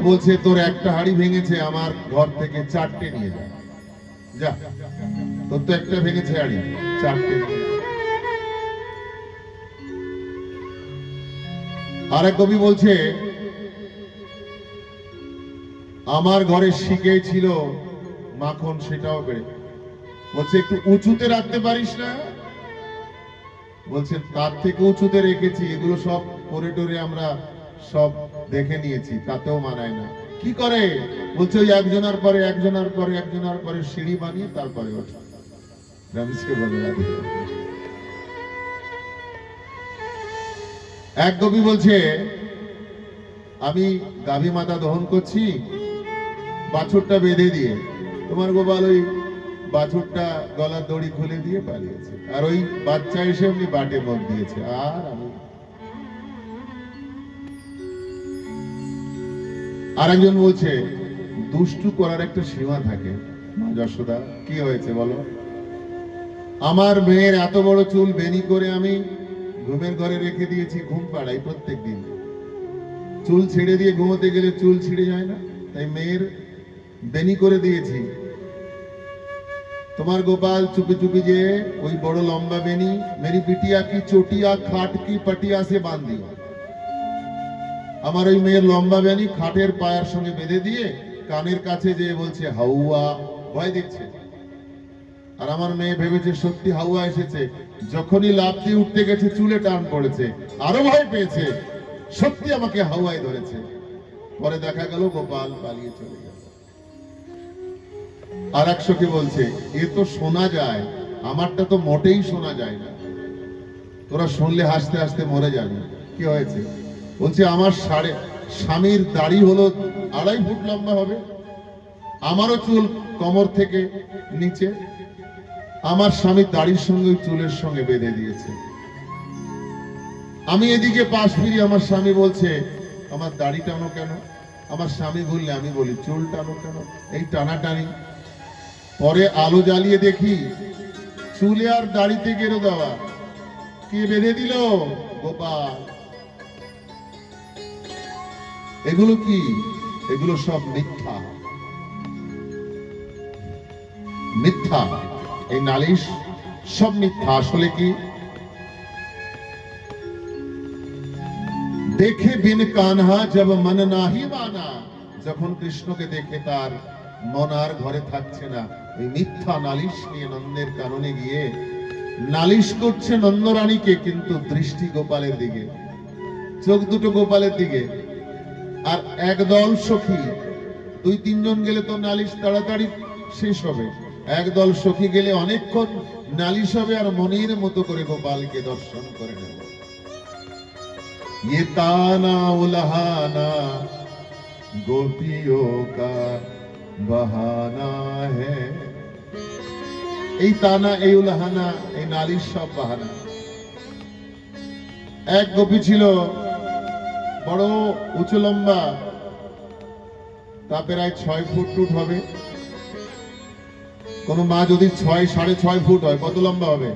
বলছে তোর একটা হাড়ি ভেঙেছে, আমার ঘর থেকে 4টে নিয়ে যা, যা তোর তো একটা ভেঙেছে হাড়ি, 4টে। আর এক কবি বলছে আমার ঘরে শিখে ছিল মাখন, সেটাও বেড়ে, বলছে একটু উঁচুতে রাখতে পারিস না, বলছে তার থেকে উঁচুতে রেখেছি, এগুলো সব পরে টরে আমরা সব দেখে নিয়েছি, তাতেও মানায় না। কি করে, বলছে ওই একজনের পরে একজনের পরে একজনের পরে সিঁড়ি বানিয়ে তারপরে ওঠে। এক কবি বলছে আমি গাভী মাতা দহন করছি, বাছুরটা বেঁধে দিয়ে, তোমার গোপাল ওই বাছুরটা গলার দড়ি খুলে দিয়ে পালিয়েছে, আর ওই বাচ্চা এসে এমনি বাটে মুখ দিয়েছে। আর আমি আর একজন বলছে দুষ্টু করার একটা সীমা থাকে। মা যশোদা কি হয়েছে বলো, আমার মেয়ের এত বড় চুল বেনি করে আমি ঘুমের ঘরে রেখে দিয়েছি, ঘুম পাড়াই প্রত্যেক দিন, চুল ছেড়ে দিয়ে ঘুমোতে গেলে চুল ছিঁড়ে যায় না, তাই মেয়ের বেনি করে দিয়েছি। তোমার গোপাল চুপি चुपी যে ওই বড় লম্বা বেনি মেরি बिटिया की चोटिया खाट की पटिया से बांध दिया, আমার ওই মেয়ের লম্বা বেনি খাটের পায়ের সঙ্গে বেঁধে দিয়ে কানের কাছে যে বলছে হাউয়া, ভয় দিচ্ছে। আর আমার মেয়ে ভেবেছে সত্যি হাউয়া এসেছে, যখনই লাফ দিয়ে উঠতে গেছে চুলে টান পড়েছে, আরো ভয় পেয়েছে, সত্যি আমাকে হাওয়ায় ধরেছে। পরে দেখা গেল গোপাল পালিয়ে চলে গেল। আর এক সখী বলছে এ তো শোনা যায়, আমারটা তো মোটেই শোনা যায় না, তোরা শুনলে হাসতে হাসতে মরে যাবে। কি হয়েছে, বলছে আমার স্বামীর দাড়ি হলো 2.5 ফুট লম্বা হবে, আমারও চুল কোমর থেকে নিচে, আমার স্বামীর দাড়ির সঙ্গে ওই চুলের সঙ্গে বেঁধে দিয়েছে। আমি এদিকে পাশ ফিরি, আমার স্বামী বলছে আমার দাড়ি টানো কেন, আমার স্বামী বললে আমি বলি চুল টানো কেন, এই টানাটানি। পরে আলো জ্বালিয়ে দেখি চুলে আর দাড়িতে গেরো দেওয়া, কে বেঁধে দিল, গোপাল। এগুলো কি? এগুলো সব মিথ্যা, মিথ্যা। এই নালিশ সব মিথ্যা। আসলে কি? দেখে বিন কানহা জব মন নাহি মানা, যখন কৃষ্ণকে দেখে তার মন আর ঘরে থাকছে না, ওই মিথ্যা নালিশ নিয়ে নন্দের কাননে গিয়ে নালিশ করছে নন্দরানীকে, কিন্তু দৃষ্টি গোপালের দিকে, চোখ দুটো গোপালের দিকে। আর একদল সখী, দুই তিনজন গেলে তো নালিশ তাড়াতাড়ি শেষ হবে, একদল সখী গেলে অনেকক্ষণ নালিশ হবে, আর মনের মতো করে গোপালকে দর্শন করে নেব। ये ताना उल्हाना गोपियों का बहाना है। এই তানা, এই উলহানা, এই নালিশ সব বাহানা। এক গোপী ছিল, বড় উঁচু লম্বা, তা প্রায় 6 ফুট টুট হবে। কোন মা যদি 6.5 ফুট হয়, কত লম্বা হবে?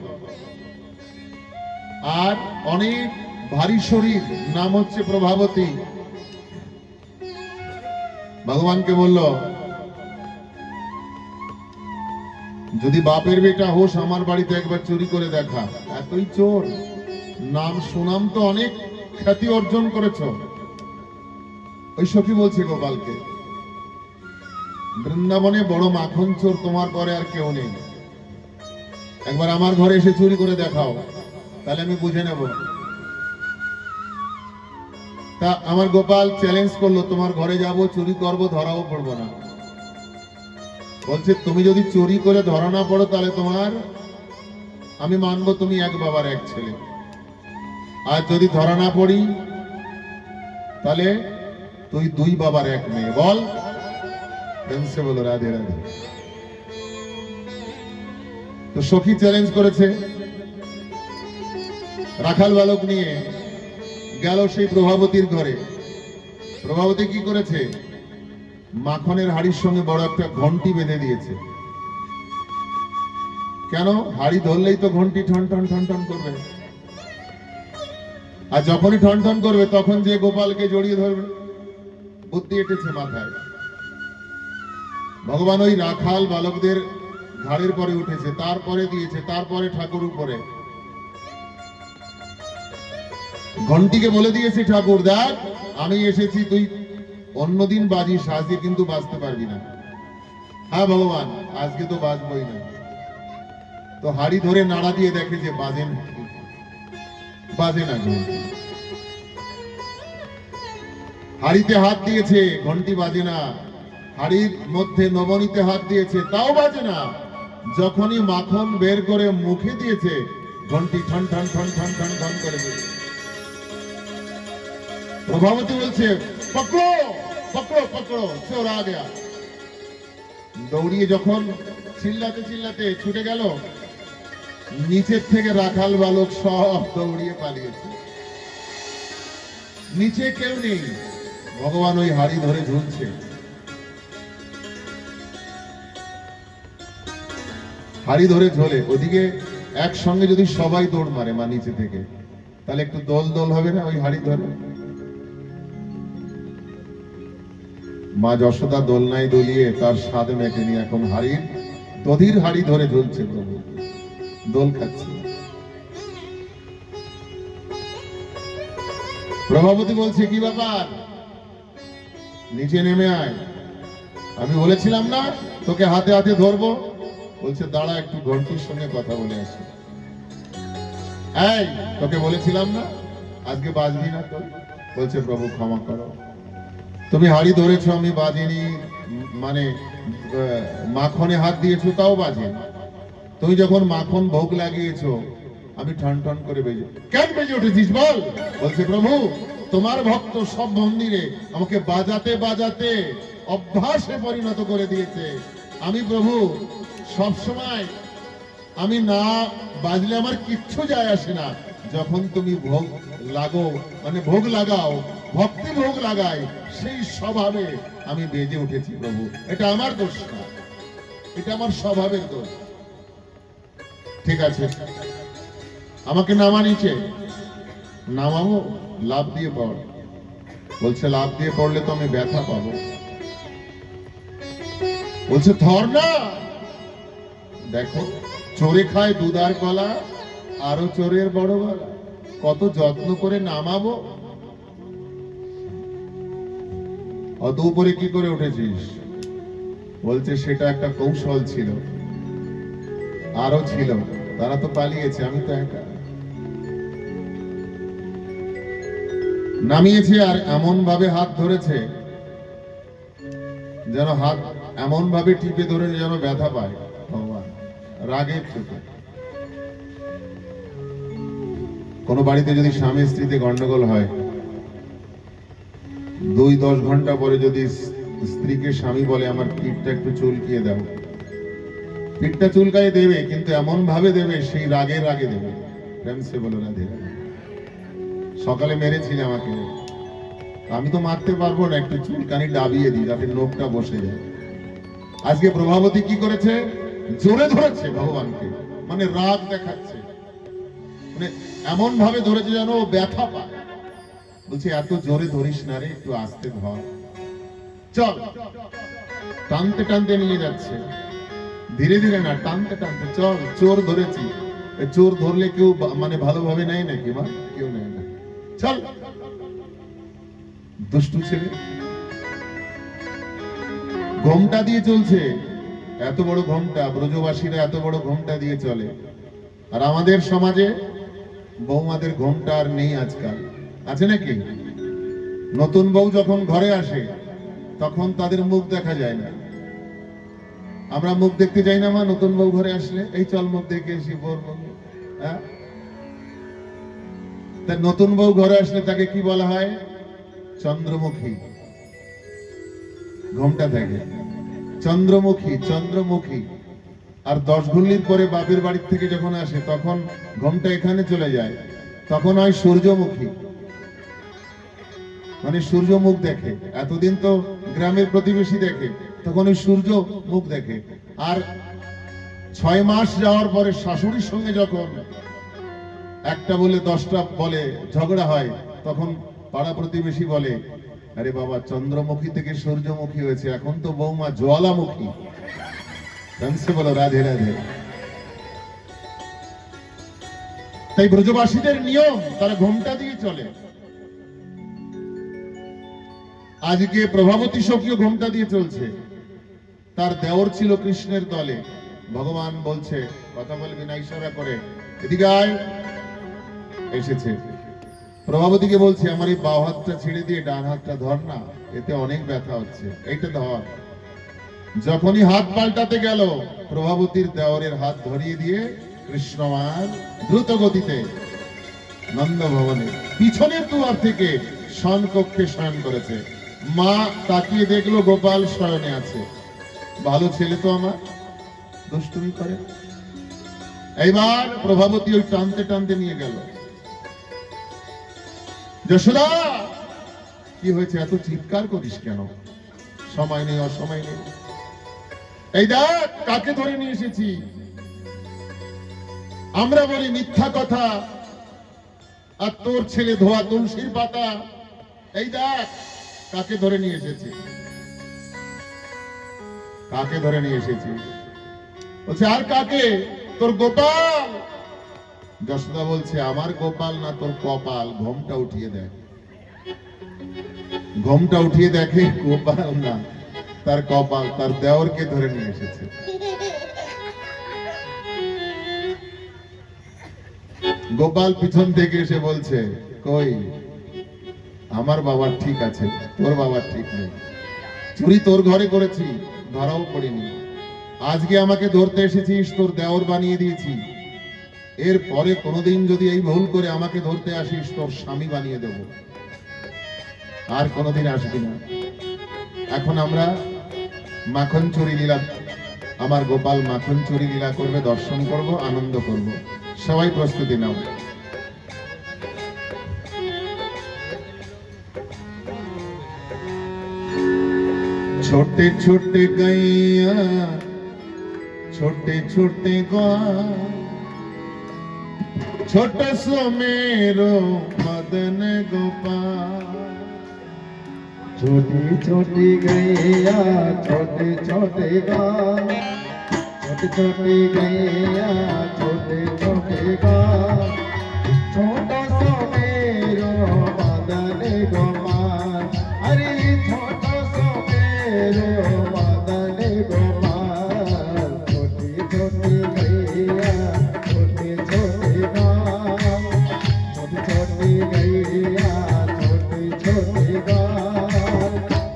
আর অনেক ভারী শরীর, নাম হচ্ছে প্রভাবতী। ভগবানকে বলল, যদি বাপের বেটা হোস আমার বাড়িতে একবার চুরি করে দেখা। এতই চোর, নাম সুনাম তো অনেক খ্যাতি অর্জন করেছ। ওই সখী বলছে গোপালকে, বৃন্দাবনে বড় মাখন চোর তোমার পরে আর কেউ নেই, একবার আমার ঘরে এসে চুরি করে দেখাও, তাহলে আমি বুঝে নেব। তা আমার গোপাল চ্যালেঞ্জ করলো, তোমার ঘরে যাব, চুরি করব, ধরাও পড়বো না। বলছে, তুমি যদি চুরি করে ধরা না পড়ো, তাহলে তোমার আমি মানবো তুমি এক বাবার এক ছেলে, আর যদি ধরা না পড়ি তাহলে তুই দুই বাবার এক মেয়ে। বল, সে বলো রাধে রাধে। তো সখী চ্যালেঞ্জ করেছে, রাখাল বালক নিয়ে গেল সেই প্রভাবতীর ঘরে। প্রভাবতী কি করেছে? মাখনের হাড়ির সঙ্গে বড় একটা ঘন্টি বেঁধে দিয়েছে। কেন? হাড়ি ধরলেই তো ঘন্টি ঠন ঠন ঠন ঠন করবে, আর যখনই ঠন ঠন করবে তখন যে গোপালকে জড়িয়ে ধরবে। বুদ্ধি এঁটেছে মাথায়। ভগবান ওই রাখাল বালকদের ঘাড়ের পরে উঠেছে, তারপরে দিয়েছে, তারপরে ঠাকুর উপরে। ঘন্টিকে বলে দিয়েছে, ঠাকুর দেখ আমি এসেছি, তুই অন্যদিন বাজিস, আজকে কিন্তু বাজতে পারবি না। হ্যাঁ ভগবান, আজকে তো বাজবই না। তো হাড়ি ধরে নাড়া দিয়ে দেখে যে বাজে না, বাজে না ঘন্টি। হাড়িতে হাত দিয়েছে, ঘন্টি বাজে না। হাড়ির মধ্যে নবনীতে হাত দিয়েছে, তাও বাজে না। যখনই মাখন বের করে মুখে দিয়েছে, ঘন্টি ঠন ঠন ঠন ঠন ঠন ঠন করে বেজে। প্রভাবতী বলছে, পকড়ো পকড়ো পকড়ো, চোর আ গয়া। দৌড়িয়ে যখন চিল্লাতে চিল্লাতে ছুটে গেল, নিচের থেকে রাখাল বালক সব দৌড়িয়ে পালিয়েছে। নিচে কেউ নেই, ভগবান ওই হাড়ি ধরে ঝুলছে। হাড়ি ধরে ঝোলে, ওদিকে একসঙ্গে যদি সবাই দৌড় মারে মা নিচে থেকে, তাহলে একটু দোল দোল হবে না ওই হাড়ি ধরে? মা যশোদা দোলনায় দলিয়ে তার স্বাদে মেটেনি, এখন হাড়ির দধির হাড়ি ধরে ঝুলছে প্রভু, দোল খাচ্ছে। প্রভাবতী বলছে, কি ব্যাপার, নিচে নেমে আয়। আমি বলেছিলাম না তোকে হাতে হাতে ধরবো? বলছে, দাঁড়া একটু ঘন্টির সঙ্গে কথা বলে আসি। এই, তোকে বলেছিলাম না আজকে বাজবি না তো? বলছে, প্রভু ক্ষমা করো, তুমি হাড়ি ধরেছো, আমি বাজিনি, মানে মাখনে হাত দিয়েছো তাও বাজে। তুমি যখন মাখন ভোগ লাগিয়েছো, আমি ঠন ঠন করে বেজে। কেন বেজে উঠেছিস বল? বলছে, প্রভু তোমার ভক্ত সব মন্দিরে আমাকে বাজাতে বাজাতে অভ্যাসে পরিণত করে দিয়েছে। আমি প্রভু সব সময়, আমি না বাজলে আমার কিচ্ছু যায় আসে না, যখন তুমি ভোগ লাগো, মানে ভোগ লাগাও, ভক্তি ভোগ লাগাই, সেই স্বভাবে আমি বেজে উঠেছি প্রভু। এটা আমার দোষ না, এটা আমার স্বভাবের দোষ। ঠিক আছে, আমাকে নামা নিচে, নামাবো, লাভ দিয়ে পড়। বলছে লাফ দিয়ে পড়লে তো আমি ব্যথা পাবো। বলছে ধর না। দেখো, চোরে খায় দুধার কলা, আরো চোরের বড় গলা, কত যত্ন করে নামাবো। অত উপরে কি করে উঠেছিস? বলছে সেটা একটা কৌশল ছিল, আরো ছিল, তারা তো পালিয়েছে, আমি তো একা। নামিয়েছে আর এমন ভাবে হাত ধরেছে যেন হাত এমন ভাবে টিপে ধরে যেন ব্যথা পায়। ভগবান রাগের চোখে। কোন বাড়িতে যদি স্বামী স্ত্রীতে গন্ডগোল হয়, 2-10 ঘন্টা পরে যদি স্ত্রীকে স্বামী বলে আমার পিঠটা একটু চুলকিয়ে দাও, পিঠটা চুলকায় দেবে, কিন্তু এমন ভাবে দেবে সেই রাগে রাগে দেবে। প্রেম সে বলো রাধে রাধে। সকালে মেরেছিলে আমাকে, আমি তো মারতে পারবো না, একটু চুলকানি ডাবিয়ে দিই যাতে নোকটা বসে যায়। আজকে প্রভাবতী কি করেছে? জোরে ধরেছে ভগবানকে, মানে রাগ দেখাচ্ছে, মানে এমন ভাবে ধরেছে যেন ও ব্যথা পায়। বলছে এত জোরে ধরিস না রে, একটু আস্তে ধর, চল। টানতে টানতে নিয়ে যাচ্ছে, ধীরে ধীরে না, টানতে টানতে, চল, চোর ধরেছি। চোর ধরলে কেউ মানে ভালোভাবে নেয় নাকি? মা কেউ নেয় না, চল। দুষ্টু ছেলে ঘোমটা দিয়ে চলছে, এত বড় ঘোমটা, ব্রজবাসীরা এত বড় ঘোমটা দিয়ে চলে। আর আমাদের সমাজে বৌমাদের ঘোমটা আর নেই আজকাল, আছে নাকি? নতুন বউ যখন ঘরে আসে তখন তাদের মুখ দেখা যায় না। আমরা মুখ দেখতে যাই না মা, নতুন বউ ঘরে আসলে, এই চল মুখ দেখে এসি বউর মুখ। তা নতুন বউ ঘরে আসলে তাকে কি বলা হয়? চন্দ্রমুখী। ঘোমটা থাকে, চন্দ্রমুখী, চন্দ্রমুখী। আর 10 ঘুল্লির পরে বাপের বাড়ি থেকে যখন আসে তখন ঘোমটা এখানে চলে যায়, তখন হয় সূর্যমুখী, মানে সূর্য মুখ দেখে। এতদিন তো গ্রামের প্রতিবেশী দেখে, তখন ওই সূর্য মুখ দেখে। আর 6 মাস যাওয়ার পরে শাশুড়ির সঙ্গে যখন একটা বলে 10টা বলে ঝগড়া হয়, তখন পাড়া প্রতিবেশী বলে আরে বাবা, চন্দ্রমুখী থেকে সূর্যমুখী হয়েছে, এখন তো বৌমা জ্বালামুখী। বলো রাধে রাধে। তাই ব্রজবাসীদের নিয়ম, তারা ঘোমটা দিয়ে চলে। আজকে প্রভাবতী সখীও ঘোমটা দিয়ে চলছে। তার দেওর ছিল কৃষ্ণের দলে। ভগবান বলছে কথা বলবি না, ইশারা করে এদিকে আয়। এসেছে, প্রভাবতীকে বলছে আমার এই বাঁ হাতটা ছেড়ে দিয়ে ডান হাতটা ধর না, এতে অনেক ব্যথা হচ্ছে, এইটা ধর। যখনই হাত পাল্টাতে গেল, প্রভাবতীর দেওরের হাত ধরিয়ে দিয়ে কৃষ্ণমার দ্রুত গতিতে নন্দ ভবনে পিছনের দুয়ার থেকে শয়ন কক্ষে শয়ন করেছে। মা তাকিয়ে দেখলো গোপাল শয়নে আছে। ভালো ছেলে তো আমার, দুষ্টুমি করে। এইবার প্রভাবতী ওই টানতে টানতে নিয়ে গেল। যশোদা, কি হয়েছে, এত চিৎকার করিস কেন? সময় নেই, অসময় নেই। এই দেখ কাকে ধরে নিয়ে এসেছি। আমরা বলি মিথ্যা কথা, আর তোর ছেলে ধোয়া তুলসীর পাতা। এই দেখ কাকে ধরে নিয়ে এসেছি। কাকে ধরে নিয়ে এসেছি? বলছে আর কাকে? তোর গোপাল। যশোদা বলছে আমার গোপাল না, তোর কপাল। ঘোমটা উঠিয়ে দেখ। ঘোমটা উঠিয়ে দেখে গোপাল না, তার কপাল, তার দেওরকে ধরে নিয়ে এসেছে। গোপাল পিছন থেকে এসে বলছে কই, আমার বাবার ঠিক আছে, তোর বাবার ঠিক নেই। চুরি তোর ঘরে করেছি, ধরাও পড়িনি। আজকে আমাকে ধরতে এসেছিস, তোর দেওর বানিয়ে দিয়েছি। এর পরে কোনোদিন যদি এই ভুল করে আমাকে ধরতে আসিস, তোর স্বামী বানিয়ে দেব, আর কোনোদিন আসবি না। এখন আমরা মাখন চুরি লীলা, আমার গোপাল মাখন চুরি লীলা করবে, দর্শন করব, আনন্দ করব। সবাই প্রস্তুতি নাও। छोटे छोटे गैया, छोटे छोटे ग्वाल, छोटा सो मेरो मदन गोपाल। छोटी छोटी गैया छोटे छोटे गाँव, छोटी छोटी गैया छोटे छोटे गाँव, छोटा सा मेरो मदन गोपाल, अरे छोटा सा मेरो मदन गोपाल। छोटी छोटी गैया छोटे छोटे गाँव, छोटी छोटी गैया छोटे छोटे गाँव,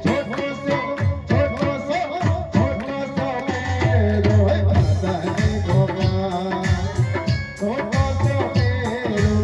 छोटा सा मेरो मदन गोपाल, छोटा सा मेरो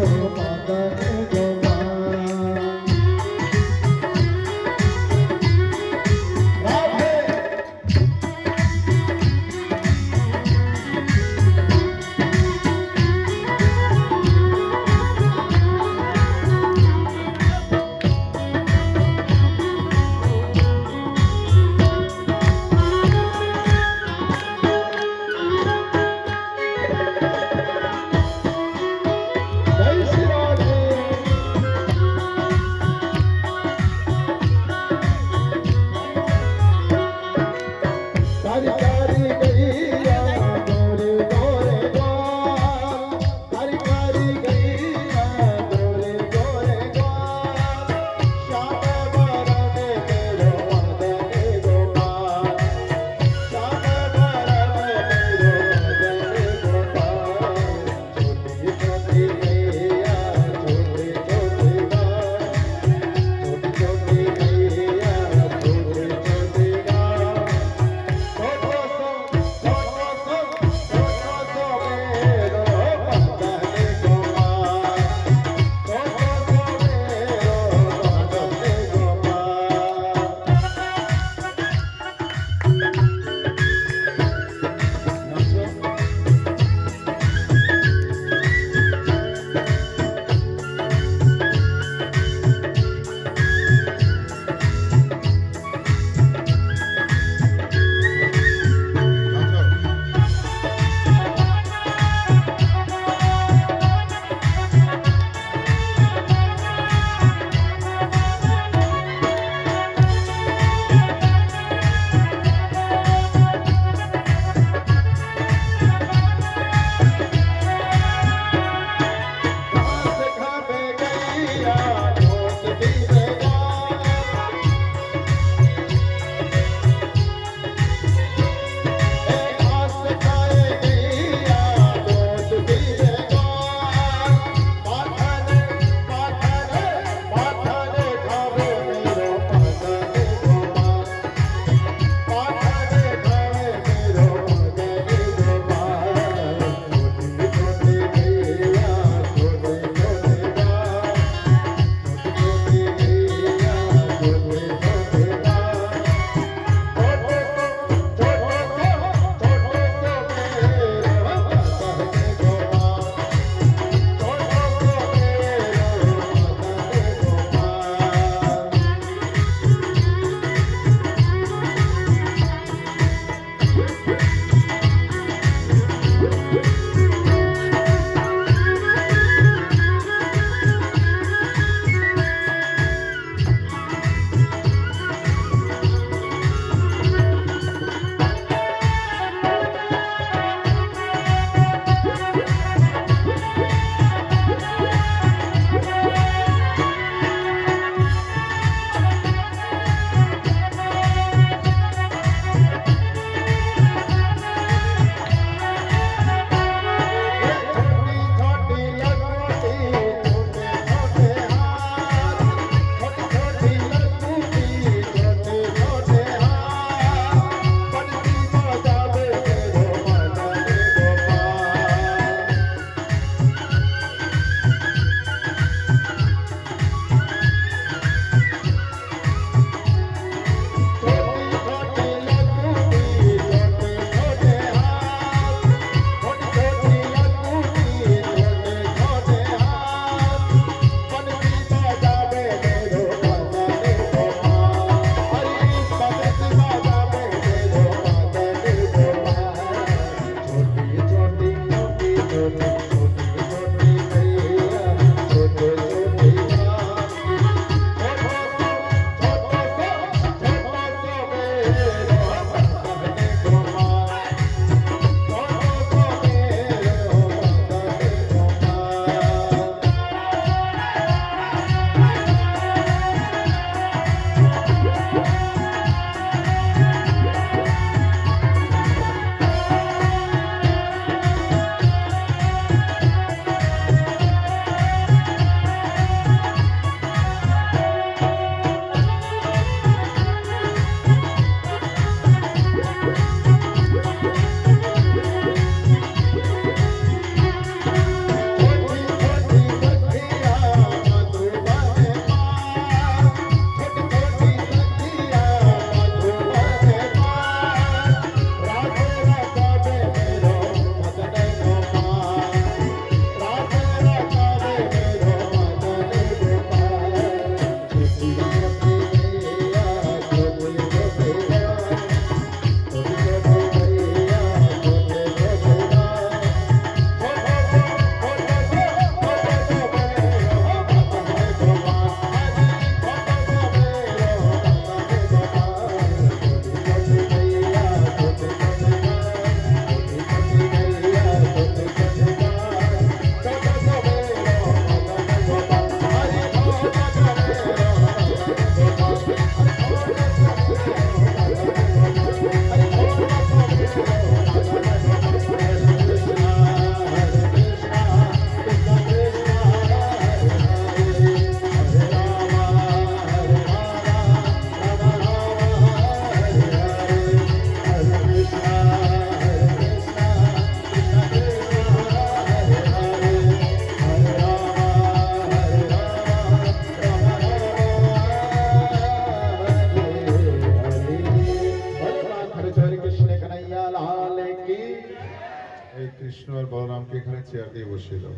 আমাকে এখানে চেয়ার দিয়ে বসিয়ে দাও,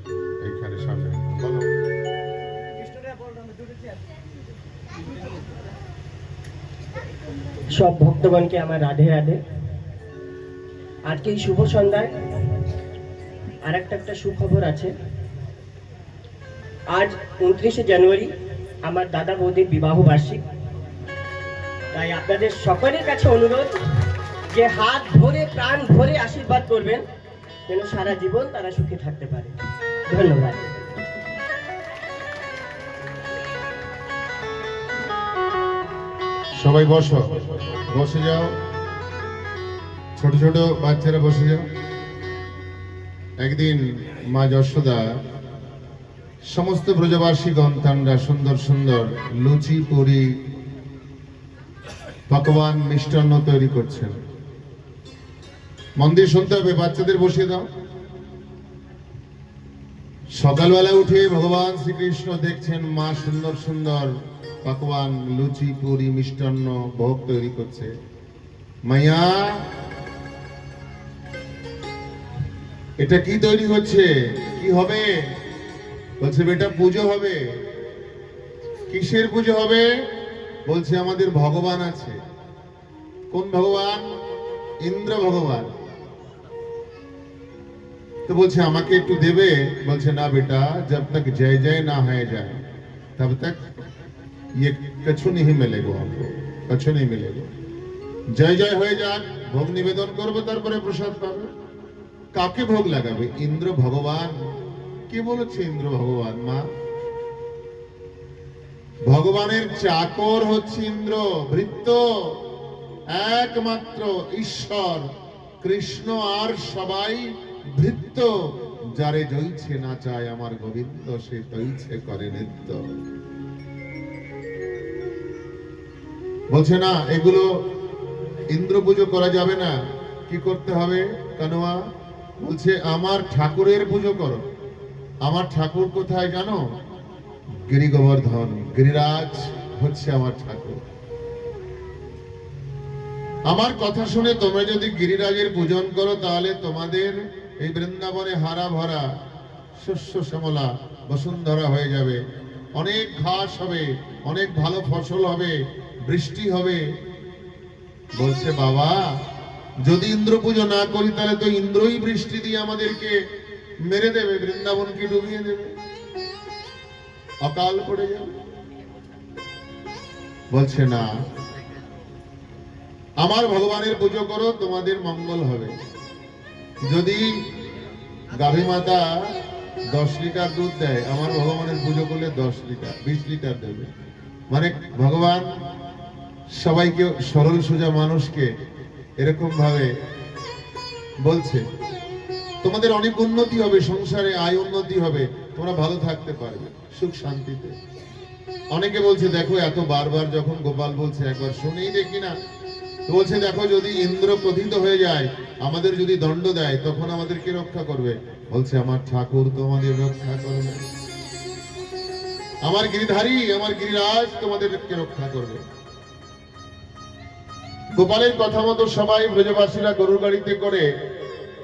এইখানে সামনে বলো। সব ভক্তগণকে আমার রাধে রাধে। আজকে এই শুভ সন্ধ্যায় আর একটা সুখবর আছে। আজ 29শে জানুয়ারি আমার দাদা বৌদির বিবাহ বার্ষিক। তাই আপনাদের সকলের কাছে অনুরোধ যে হাত ভরে প্রাণ ভরে আশীর্বাদ করবেন, যেন সারা জীবন তারা সুখে থাকতে পারে। ধন্যবাদ। সবাই বসো, বসে যাও, ছোট ছোট বাচ্চারা বসে যাও। একদিন মা যশোদা সমস্ত ব্রজবাসী গন্তানরা সুন্দর সুন্দর লুচি পুরি পকবান মিষ্টান্ন তৈরি করছেন। মন দিয়ে শুনতে হবে, বাচ্চাদের বসিয়ে দাও। সকালবেলা উঠে ভগবান শ্রীকৃষ্ণ দেখছেন মা সুন্দর সুন্দর পকবান লুচি পুরি মিষ্টান্ন ভোগ তৈরি করছে। মাইয়া, এটা কি তৈরি হচ্ছে, কি হবে? বলছে বেটা পুজো হবে। কিসের পুজো হবে? বলছে আমাদের ভগবান আছে। কোন ভগবান? ইন্দ্র ভগবান। তো বলছে আমাকে একটু দেবে? বলছে না বেটা, जब तक जय जय ना হয়ে যায় तब तक ये कछु नहीं मिलेगा, हमको कछु नहीं मिलेगा। জয় জয় হয়ে যাক, ভোগ নিবেদন করবো, তারপরে প্রসাদ পাবে। কাকে ভোগ লাগাবে? ইন্দ্র ভগবান। কে বলেছে ইন্দ্র ভগবান? মা, ভগবানের চাকর হচ্ছে ইন্দ্র, ভৃত্য একমাত্র ঈশ্বর কৃষ্ণ, আর সবাই ভৃত্য। যারে জইছে না চায় আমার গোবিন্দ, সে তৈছে করে নৃত্য। বলছে না এগুলো ইন্দ্র পুজো করা যাবে না। কি করতে হবে কানুয়া? বলছে আমার ঠাকুরের পুজো করো। আমার ঠাকুর কোথায় জানো? গিরি গোবর্ধন, গিরিরাজ হচ্ছে আমার ঠাকুর। আমার কথা শুনে তোমরা যদি গিরিরাজের পূজন করো, তাহলে তোমাদের এই বৃন্দাবনে হারা ভরা শস্য শ্যামলা বসুন্ধরা হয়ে যাবে। অনেক ঘাস হবে, অনেক ভালো ফসল হবে, বৃষ্টি হবে। বলছে বাবা, যদি ইন্দ্র পুজো না করি তাহলে তো ইন্দ্রই বৃষ্টি দিয়ে আমাদেরকে মেরে দেবে, বৃন্দাবনকে ডুবিয়ে দেবে, অকাল পড়ে যাবে। বলছে না, আমার ভগবানের পুজো করো, তোমাদের মঙ্গল হবে। যদি গাভী মাতা 10 লিটার দুধ দেয়, আমার ভগবানের পুজো করলে 10 লিটার 20 লিটার দেবে। মানে ভগবান সবাইকে, সরল সোজা মানুষকে এরকম ভাবে বলছে তোমাদের অনেক উন্নতি হবে, সংসারে আয় উন্নতি হবে, তোমরা ভালো থাকতে পারবে সুখ শান্তিতে। অনেকে বলছে দেখো, এত বারবার যখন গোপাল বলছে একবার শুনেই দেখি না। তো বলছে দেখো, যদি ইন্দ্র ক্রোধিত হয়ে যায়, আমাদের যদি দণ্ড দেয়, তখন আমাদেরকে রক্ষা করবে। বলছে আমার ঠাকুর তোমাদের রক্ষা করবে, আমার গিরিধারী, আমার গিরিরাজ তোমাদেরকে রক্ষা করবে। গোপালের কথা মতো সবাই ব্রজবাসীরা গরুর গাড়িতে করে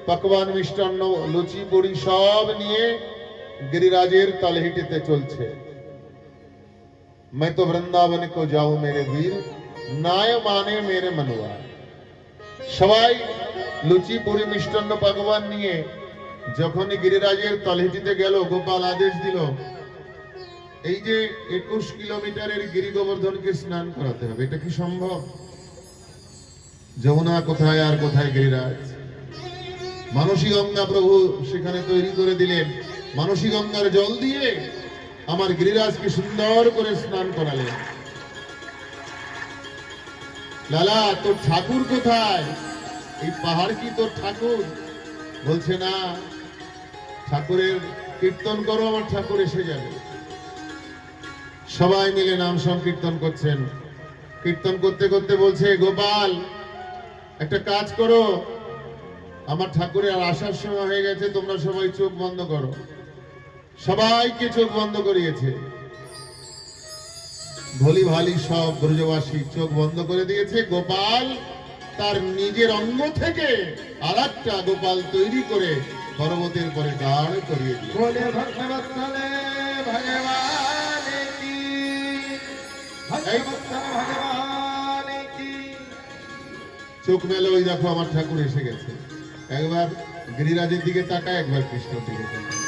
পকবান মিষ্টান্ন লুচি পুরি সব নিয়ে गिरिराजेर तलहिटीते चलছে। मैं तो वृंदावन को जाऊं मेरे वीर, नाय माने मेरे मनुआ। সবাই লুচি পুরি মিষ্টান্ন পকবান নিয়ে যখন গিরিরাজের তলহিটিতে গেল, গোপাল আদেশ দিল এই যে 21 কিলোমিটারের গিরি গোবর্ধনকে স্নান করাতে হবে। এটা কি সম্ভব? যমুনা কোথায় আর কোথায় গিরিরাজ? মানসী গঙ্গা প্রভু সেখানে তৈরি করে দিলেন। মানসী গঙ্গার জল দিয়ে আমার গিরিরাজকে সুন্দর করে স্নান করালেন। লালা, তোর ঠাকুর কোথায়? এই পাহাড় কি তোর ঠাকুর? বলছে না, ঠাকুরের কীর্তন করো, আমার ঠাকুর এসে যাবে। সবাই মিলে নাম সংকীর্তন করছেন। কীর্তন করতে করতে বলছে, গোপাল একটা কাজ করো, আমার ঠাকুরের আর আসার সময় হয়ে গেছে, তোমরা সবাই চোখ বন্ধ করো। সবাইকে চোখ বন্ধ করিয়েছে। ভলি ভালি সব ব্রজবাসী চোখ বন্ধ করে দিয়েছে। গোপাল তার নিজের অঙ্গ থেকে আরেকটা গোপাল তৈরি করে পর্বতের পরে দাঁড় করিয়ে দিল। बोले भक्तवत्सले भगवान की, भक्तवत्सल भगवान की। চোখ মেলে, ওই দেখো আমার ঠাকুর এসে গেছে। একবার গিরিরাজের দিকে তাকায়, একবার কৃষ্ণর দিকে তাকায়।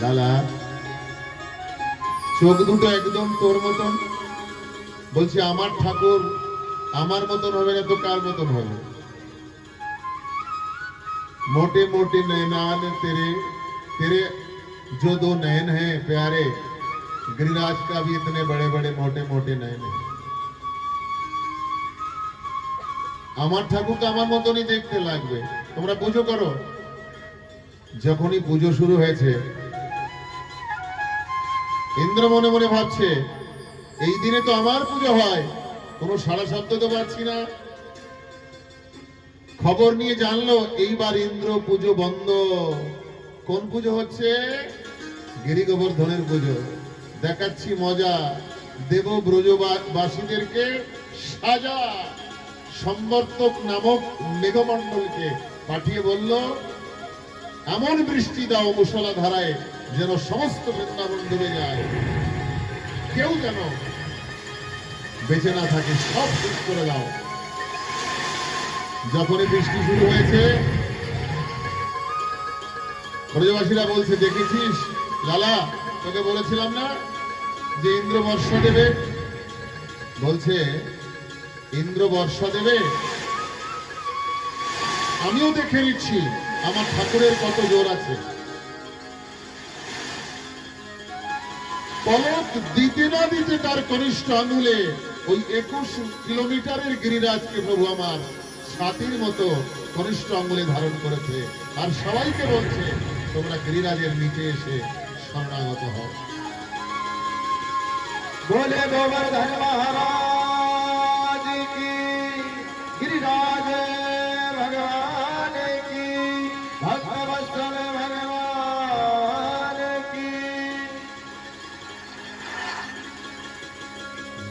লালা, চোখ দুটো একদম তোর মতন। বলছি আমার ঠাকুর আমার মতন হবে না তো কার মতন হবে? मोटे मोटे नैनान तेरे, तेरे जो दो नयन हैं प्यारे, गिरिराज का भी इतने बड़े बड़े मोटे मोटे नयन हैं। আমার ঠাকুরকে আমার মতনই দেখতে লাগবে। তোমরা পুজো করো। যখনই পুজো শুরু হয়েছে, ইন্দ্র মনে মনে ভাবছে এই দিনে তো আমার পুজো হয়, কোনো সাড়া শব্দ তো পাচ্ছি না। খবর নিয়ে জানলো এইবার ইন্দ্র পুজো বন্ধ। কোন পুজো হচ্ছে? গিরি গোবর্ধনের পুজো। দেখাচ্ছি মজা, দেব ব্রজবাসীদেরকে সাজা। সম্বর্তক নামক মেঘমণ্ডলকে পাঠিয়ে বলল, এমন বৃষ্টি দাও মুষলধারায় যেন সমস্ত বৃন্দাবন ডুবে যায়, কেউ যেন বেঁচে না থাকে, সব শেষ করে দাও। যখনই বৃষ্টি শুরু হয়েছে, ব্রজবাসীরা বলছে, দেখেছিস লালা, তোকে বলেছিলাম না যে ইন্দ্র বর্ষা দেবে? বলছে ইন্দ্র বর্ষা দেবে, আমিও দেখে নিচ্ছি আমার ঠাকুরের কত জোর আছে। পলক দিতে না দিতে তার কনিষ্ঠ আঙুলে ওই 21 কিলোমিটারের গিরিরাজকে প্রভু আমার ছাতির মতো কনিষ্ঠ আঙুলে ধারণ করেছে। আর সবাইকে বলছে, তোমরা গিরিরাজের নিচে এসে শরণাগত হও। बोले गोवर्धन महाराज की, गिरिराज भगवान की, भक्तवत्सल भगवान की।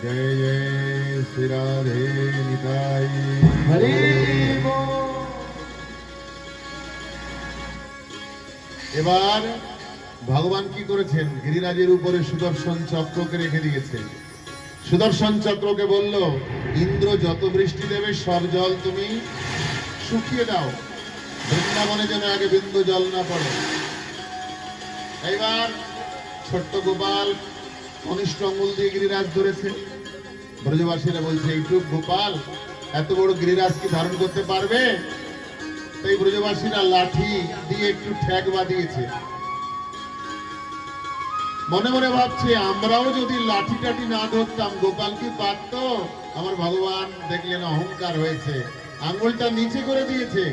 जय जय श्री राधे निताई हरि बोल। এবার ভগবান কি করেছেন? গিরিরাজের উপরে সুদর্শন চক্রকে রেখে দিয়েছে। সুদর্শন চক্রকে বলল, ইন্দ্র যত বৃষ্টি দেবে সব জল তুমি শুকিয়ে দাও, বৃন্দাবনে যেন আগে বিন্দু জল না পড়ে। এইবার ছোট্ট গোপাল কনিষ্ঠ আঙুল দিয়ে গিরিরাজ ধরেছে। ব্রজবাসীরা বলছে, এইটুক গোপাল এত বড় গিরিরাজ কি ধারণ করতে পারবে? তাই ব্রজবাসীরা লাঠি দিয়ে একটু ঠ্যাক বাঁধিয়েছে। মনে মনে ভাবছে, আমরাও যদি লাঠি টাঠি না ধরতাম গোপাল কি পারত? আমার ভগবান দেখলেন অহংকার হয়েছে, আঙ্গুলটা নিচে করে দিয়েছে,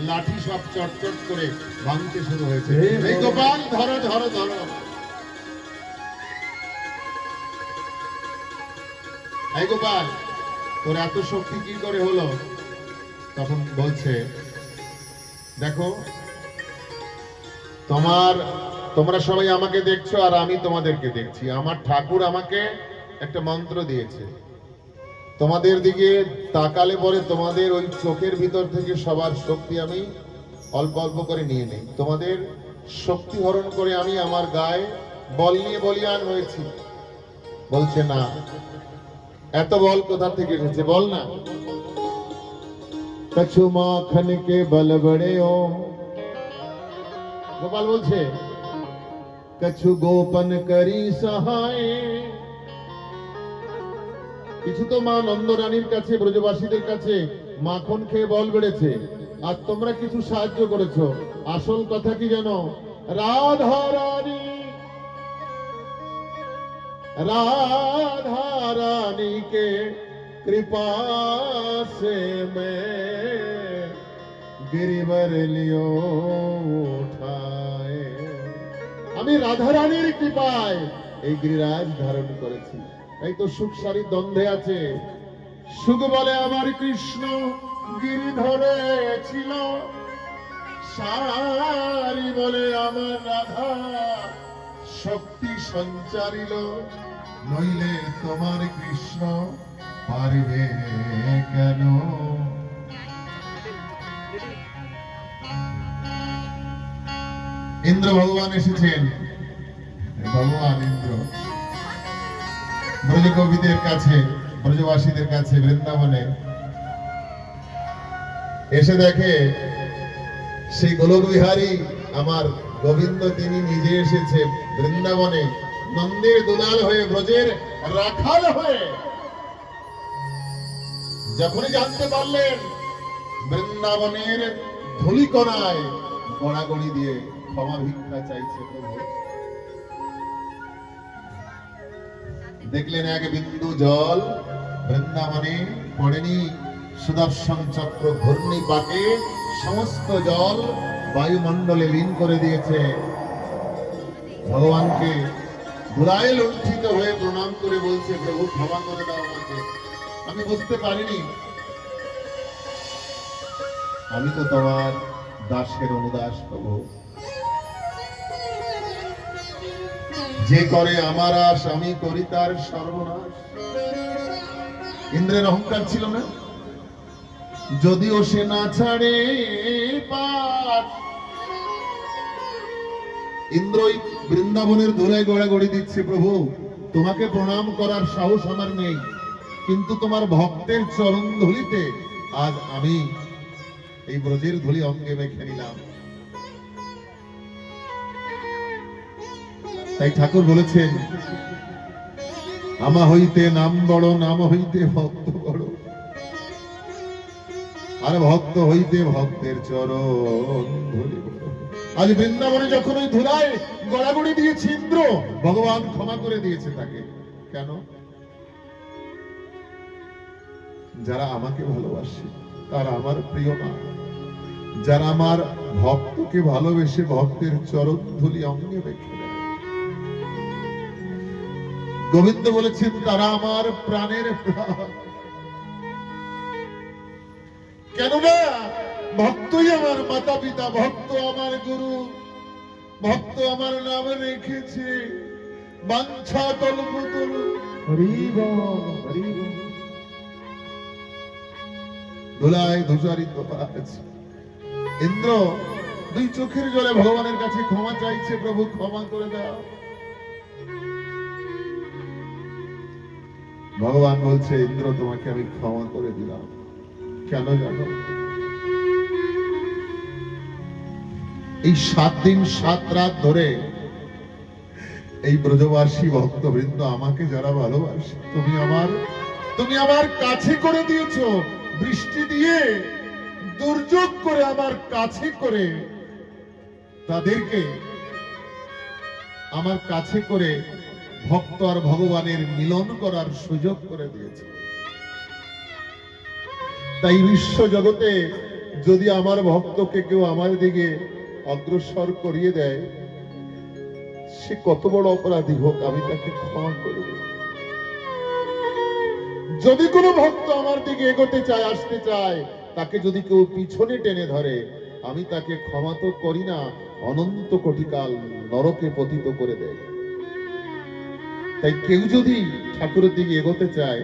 লাঠি সব চটচট করে ভাঙতে শুরু হয়েছে। এই গোপাল ধরো ধরো ধরো। এই গোপাল, তোর এত শক্তি কি করে হলো? তখন বলছে, দেখো তোমরা সবাই আমাকে দেখছো আর আমি তোমাদেরকে দেখছি। আমার ঠাকুর আমাকে একটা মন্ত্র দিয়েছে, তোমাদের দিকে তাকালে পরে তোমাদের ওই চোখের ভিতর থেকে সবার শক্তি আমি অল্প অল্প করে নিয়ে নেই। তোমাদের শক্তি হরণ করে আমি আমার গায়ে বল নিয়ে বলিয়ান হয়েছি। বলছে, না, এত বল কোথা থেকে এসেছে বল না। কছু মাখন কে বল বড়ে ও, গোপাল বলছে, কছু গোপন করি সহায়। কিছু তো মা নন্দরানীর কাছে, ব্রজবাসীদের কাছে মাখন খেয়ে বল বেড়েছে, আর তোমরা কিছু সাহায্য করেছো। আসল কথা কি জানো? রাধা রানী, राधा रानी के कृपा से मैं गिरिवर लियो उठाए। আমি রাধা রানীর কৃপায় এই গিরিরাজ ধারণ করেছি। এই তো সুখ সারি দ্বন্দ্বে আছে। সুখ বলে আমার কৃষ্ণ গিরি ধরেছিল, সারি বলে আমার রাধা শক্তি সঞ্চারিল। নইলে তোমার কৃষ্ণ পারবে কেন? ইন্দ্র ভগবান এসেছেন, ভগবান ইন্দ্র ব্রজকবিদের কাছে, ব্রজবাসীদের কাছে বৃন্দাবনে এসে দেখে সেই গোলক বিহারী আমার গোবিন্দ তিনি নিজে এসেছে বৃন্দাবনে, নন্দের দুলাল হয়ে, ব্রজের রাখাল হয়ে। যখনই জানতে পারলেন বৃন্দাবনের ধুলিকণায় গড়াগড়ি দিয়ে ক্ষমা ভিক্ষা চাইছে প্রভু। দেখলেন এক বিন্দু জল বৃন্দাবনে পড়েনি, সুদর্শন চক্র ঘূর্ণিপাকে সমস্ত জল বায়ুমণ্ডলে লীন করে দিয়েছে। ভগবানকে ধুলায় লুণ্ঠিত হয়ে প্রণাম করে বলছে, প্রভু ক্ষমা করে দাও আমাকে, আমি বুঝতে পারিনি, আমি তো তোমার দাসের অনুদাস প্রভু। যে করে আমার আশ আমি করি তার সর্বনাশ। ইন্দ্রের অহংকার ছিল না, যদিও সে না ছাড়ে পাঠ। ইন্দ্রই বৃন্দাবনের ধুলায় গড়াগড়ি দিচ্ছে, প্রভু তোমাকে প্রণাম করার সাহস আমার নেই, কিন্তু তোমার ভক্তের চরণ ধুলিতে আজ আমি এই ব্রজের ধুলি অঙ্গে মেখে নিলাম। তাই ঠাকুর বলেছেন, আমা হইতে নাম বড়, নাম হইতে ভক্ত বড়, আর ভক্ত হইতে ভক্তের চরণ ধুলি বড়। আজ বৃন্দাবনে যখন ওই ধুলায় গড়াগড়ি দিয়েছে ইন্দ্র, ভগবান ক্ষমা করে দিয়েছে তাকে। কেন? যারা আমাকে ভালোবাসে তারা আমার প্রিয় না, যারা আমার ভক্তকে ভালোবেসে ভক্তের চরণ ধুলি অঙ্গে রেখে দেয়। গোবিন্দ বলেছেন, তারা আমার প্রাণের প্রাণ। কেননা ভক্তই আমার মাতা পিতা, ভক্ত আমার গুরু, ভক্ত আমার নাম রেখেছে বাঞ্ছা কল্পতরু। হরি বল, হরি বল। ধুলায় ধূসরিত আছে ইন্দ্র, দুই চোখের জলে ভগবানের কাছে ক্ষমা চাইছে, প্রভু ক্ষমা করে দাও। ভগবান বলছে, ইন্দ্র তোমাকে আমি ক্ষমা করে দিলাম। কেন জানো? এই 7 দিন 7 রাত ধরে এই ব্রজবাসী ভক্তবৃন্দ আমাকে যারা ভালোবাসে, তুমি আমার কাছে করে দিয়েছো, বৃষ্টি দিয়ে দুর্যোগ করে আমার কাছে করে, তাদেরকে আমার কাছে করে ভক্ত আর ভগবানের মিলন করার সুযোগ করে দিয়েছে। তাই বিশ্ব জগতে যদি আমার ভক্তকে কেউ আমার দিকে অগ্রসর করিয়ে দেয়, সে কত বড় অপরাধী হোক, আমি তাকে ক্ষমা করে দেব। যদি কোনো ভক্ত আমার দিকে এগোতে চায়, আসতে চায়, তাকে যদি কেউ পিছনে টেনে ধরে, আমি তাকে ক্ষমা তো করি না, অনন্ত কোটিকাল নরকে পতিত করে দেয়। তাই কেউ যদি ঠাকুরের দিকে এগোতে চায়,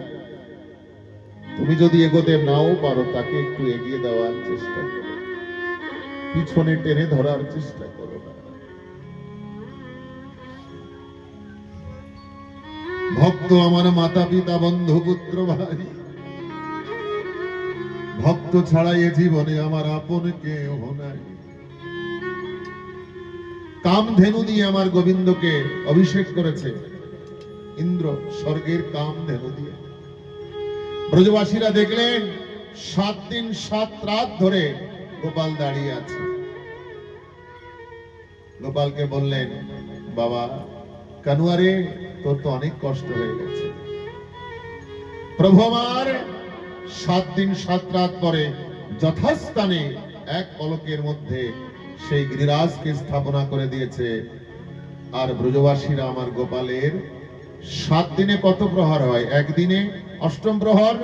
তুমি যদি এগোতে নাও পারো, তাকে একটু এগিয়ে দেওয়ার চেষ্টা করো, পিছনে টেনে ধরার চেষ্টা করো না। ভক্ত আমার মাতা পিতা বন্ধু পুত্র ভাই, ভক্ত ছাড়া এ জীবনে আমার আপন কেউ নাই। কামধেনু দিয়ে আমার গোবিন্দকে অভিষেক করেছে ইন্দ্র, স্বর্গের কামধেনু দিয়ে। ব্রজবাসীরা দেখলেন 7 দিন 7 রাত ধরে গোপাল দাঁড়িয়ে আছে। গোপালকে বললেন, বাবা কানুয়ারে, তোর তো অনেক কষ্ট হয়ে গেছে। প্রভু আমার 7 দিন 7 রাত পরে যথাস্থানে এক পলকের মধ্যে সেই গিরিরাজকে স্থাপনা করে দিয়েছে। আর ব্রজবাসীরা আমার গোপালের 7 দিনে কত প্রহর হয়? একদিনে অষ্টম প্রহর,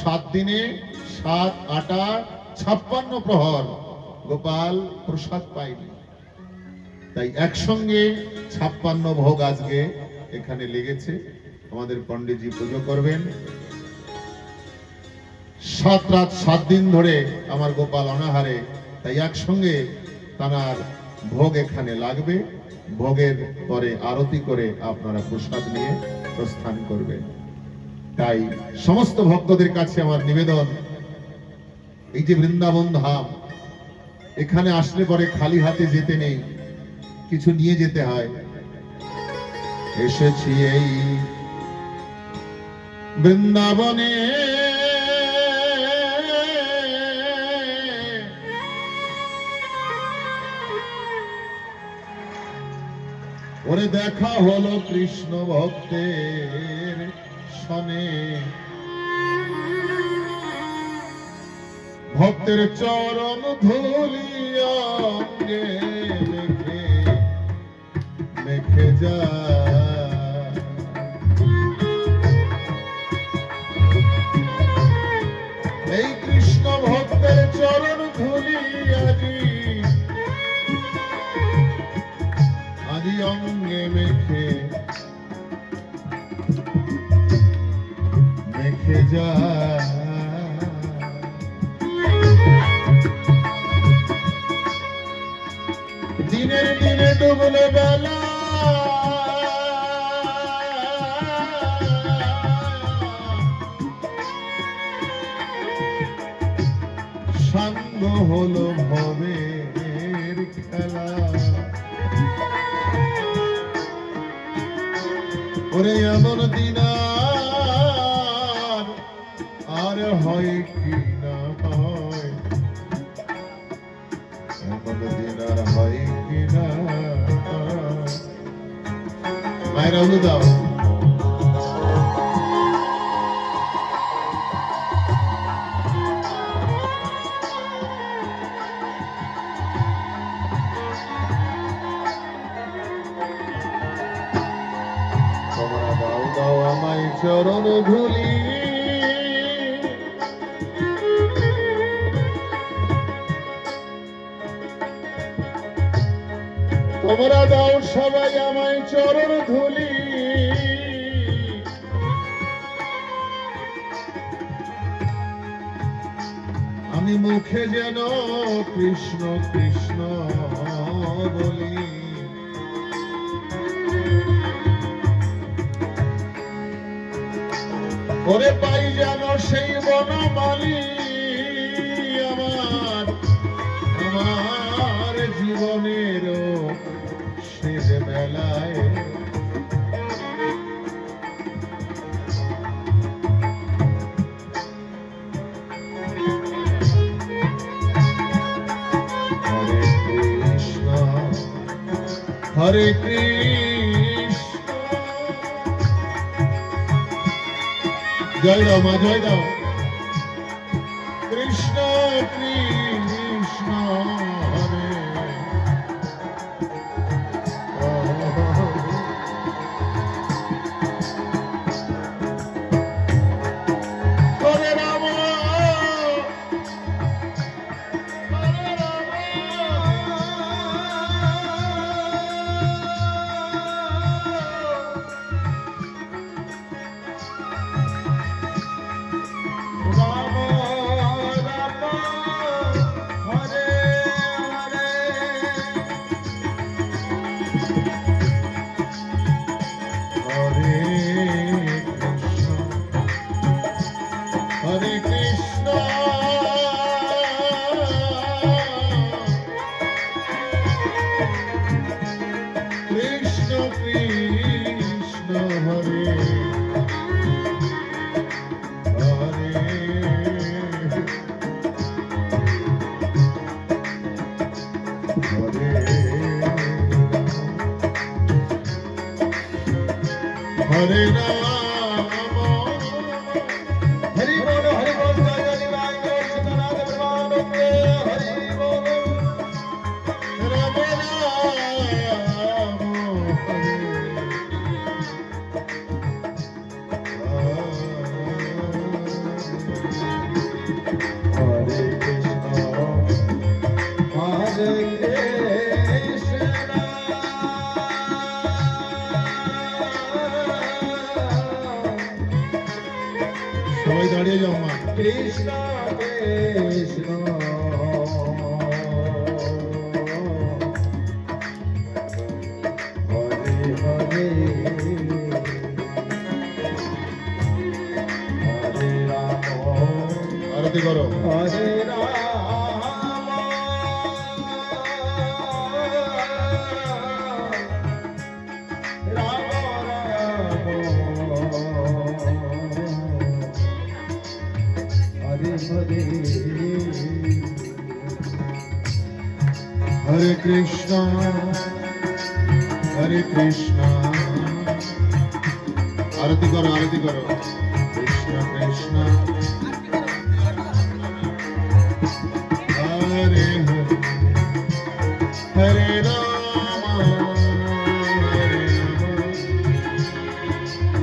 7 দিনে 7 8 56 প্রহর গোপাল প্রসাদ পায়নি। তাই একসঙ্গে 56 ভোগ আজকে এখানে লেগেছে। আমাদের পণ্ডিতজি পুজো করবেন। 7 রাত 7 দিন ধরে আমার গোপাল অনাহারে, তাই একসঙ্গে তার ভোগ এখানে লাগবে, ভোগের পরে আরতি করে আপনারা প্রসাদ নিয়ে প্রস্থান করবেন। তাই সমস্ত ভক্তদের কাছে আমার নিবেদন, এই যে বৃন্দাবন ধাম, এখানে আসলে পরে খালি হাতে যেতে নেই, কিছু নিয়ে যেতে হয়। এসেছি এই বৃন্দাবনে, ওরে দেখা হলো কৃষ্ণ ভক্তের সনে, ভক্তের চরণ ধুলি অঙ্গে মেখে মেখে যায়। এই কৃষ্ণ ভক্তের চরণ ধুলি আজি আজি অঙ্গে মেখে মেখে যায়। দিনের দিনে ডুবলো বেলা, সাঙ্গ হলো ভবের খেলা। ওরে এমন দিন আর হয় কি না হয়, এমন দিন আর হয় কি না। মায়েরা হলু দাও। তোমরা দাও দাও আমায় চরণ ধুলি, তোমরা দাও সবাই আমায় চরণ ধুলি। আমি মুখে যেন কৃষ্ণ কৃষ্ণ বলি, ওরে পাই যেন সেই বনমালী আমার আমার জীবনের শেষ বেলায়। হরে কৃষ্ণ, জয় দাও মা, জয় দাও। কৃষ্ণ কৃষ্ণ হরে হরে রাম হরে Ram. Hare Krishna, Krishna Krishna Hare Hare, Hare Rama, Hare Bol, Hare Bol, Jai Nirvana, Krishna Prabhupada, Hare Bol, Rama সবাই দাঁড়িয়ে যাও মা। কৃষ্ণ কৃষ্ণ আরতি করো। হরে রাম রাম রাম হরে হরে হরে কৃষ্ণ হরে কৃষ্ণ। আরতি করো আরতি করো। কৃষ্ণ কৃষ্ণ হরে হরে হরে রাম হরে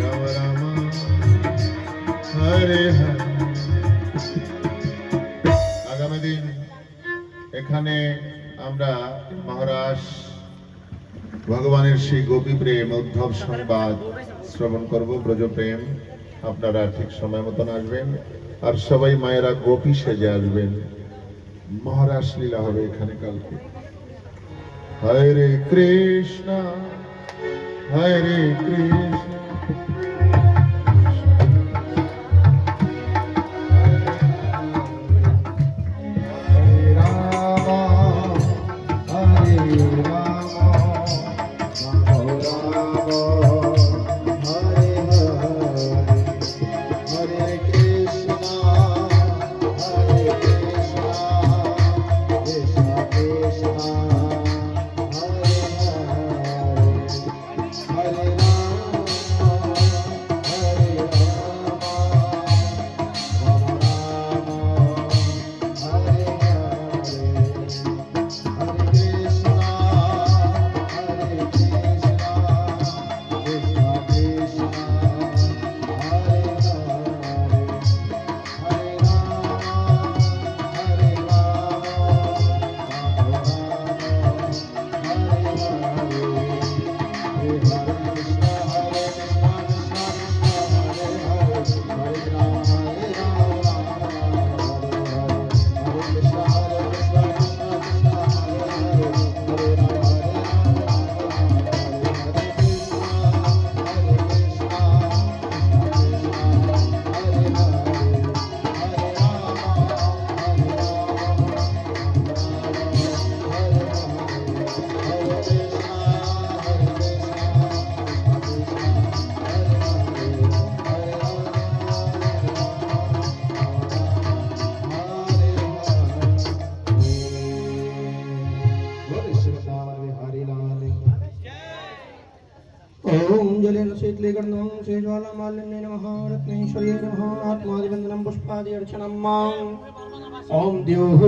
রাম রাম রাম হরে হরে। আগামী দিন এখানে আমরা মহারাজ ভগবানের সেই গোপী প্রেম উদ্ধব সংবাদ শ্রবণ করব, ব্রজ প্রেম। আপনারা ঠিক সময় মতন আসবেন, আর সবাই মায়েরা গোপী সেজে আসবেন। মহারাজ লীলা হবে এখানে কালকে। হরে কৃষ্ণ হরে কৃষ্ণ। হরে রাম হরে রাম রাম রাম হরে হরে হরে কৃষ্ণ হরে কৃষ্ণ কৃষ্ণ কৃষ্ণ হরে হরে হরে রাম হরে ओम जलेन शीतले गणों से ज्वाला मालिन्य नमः रत्नेश्वर्ये नमः आत्मादिवंदनं पुष्पादि अर्चनं मां ओम द्योः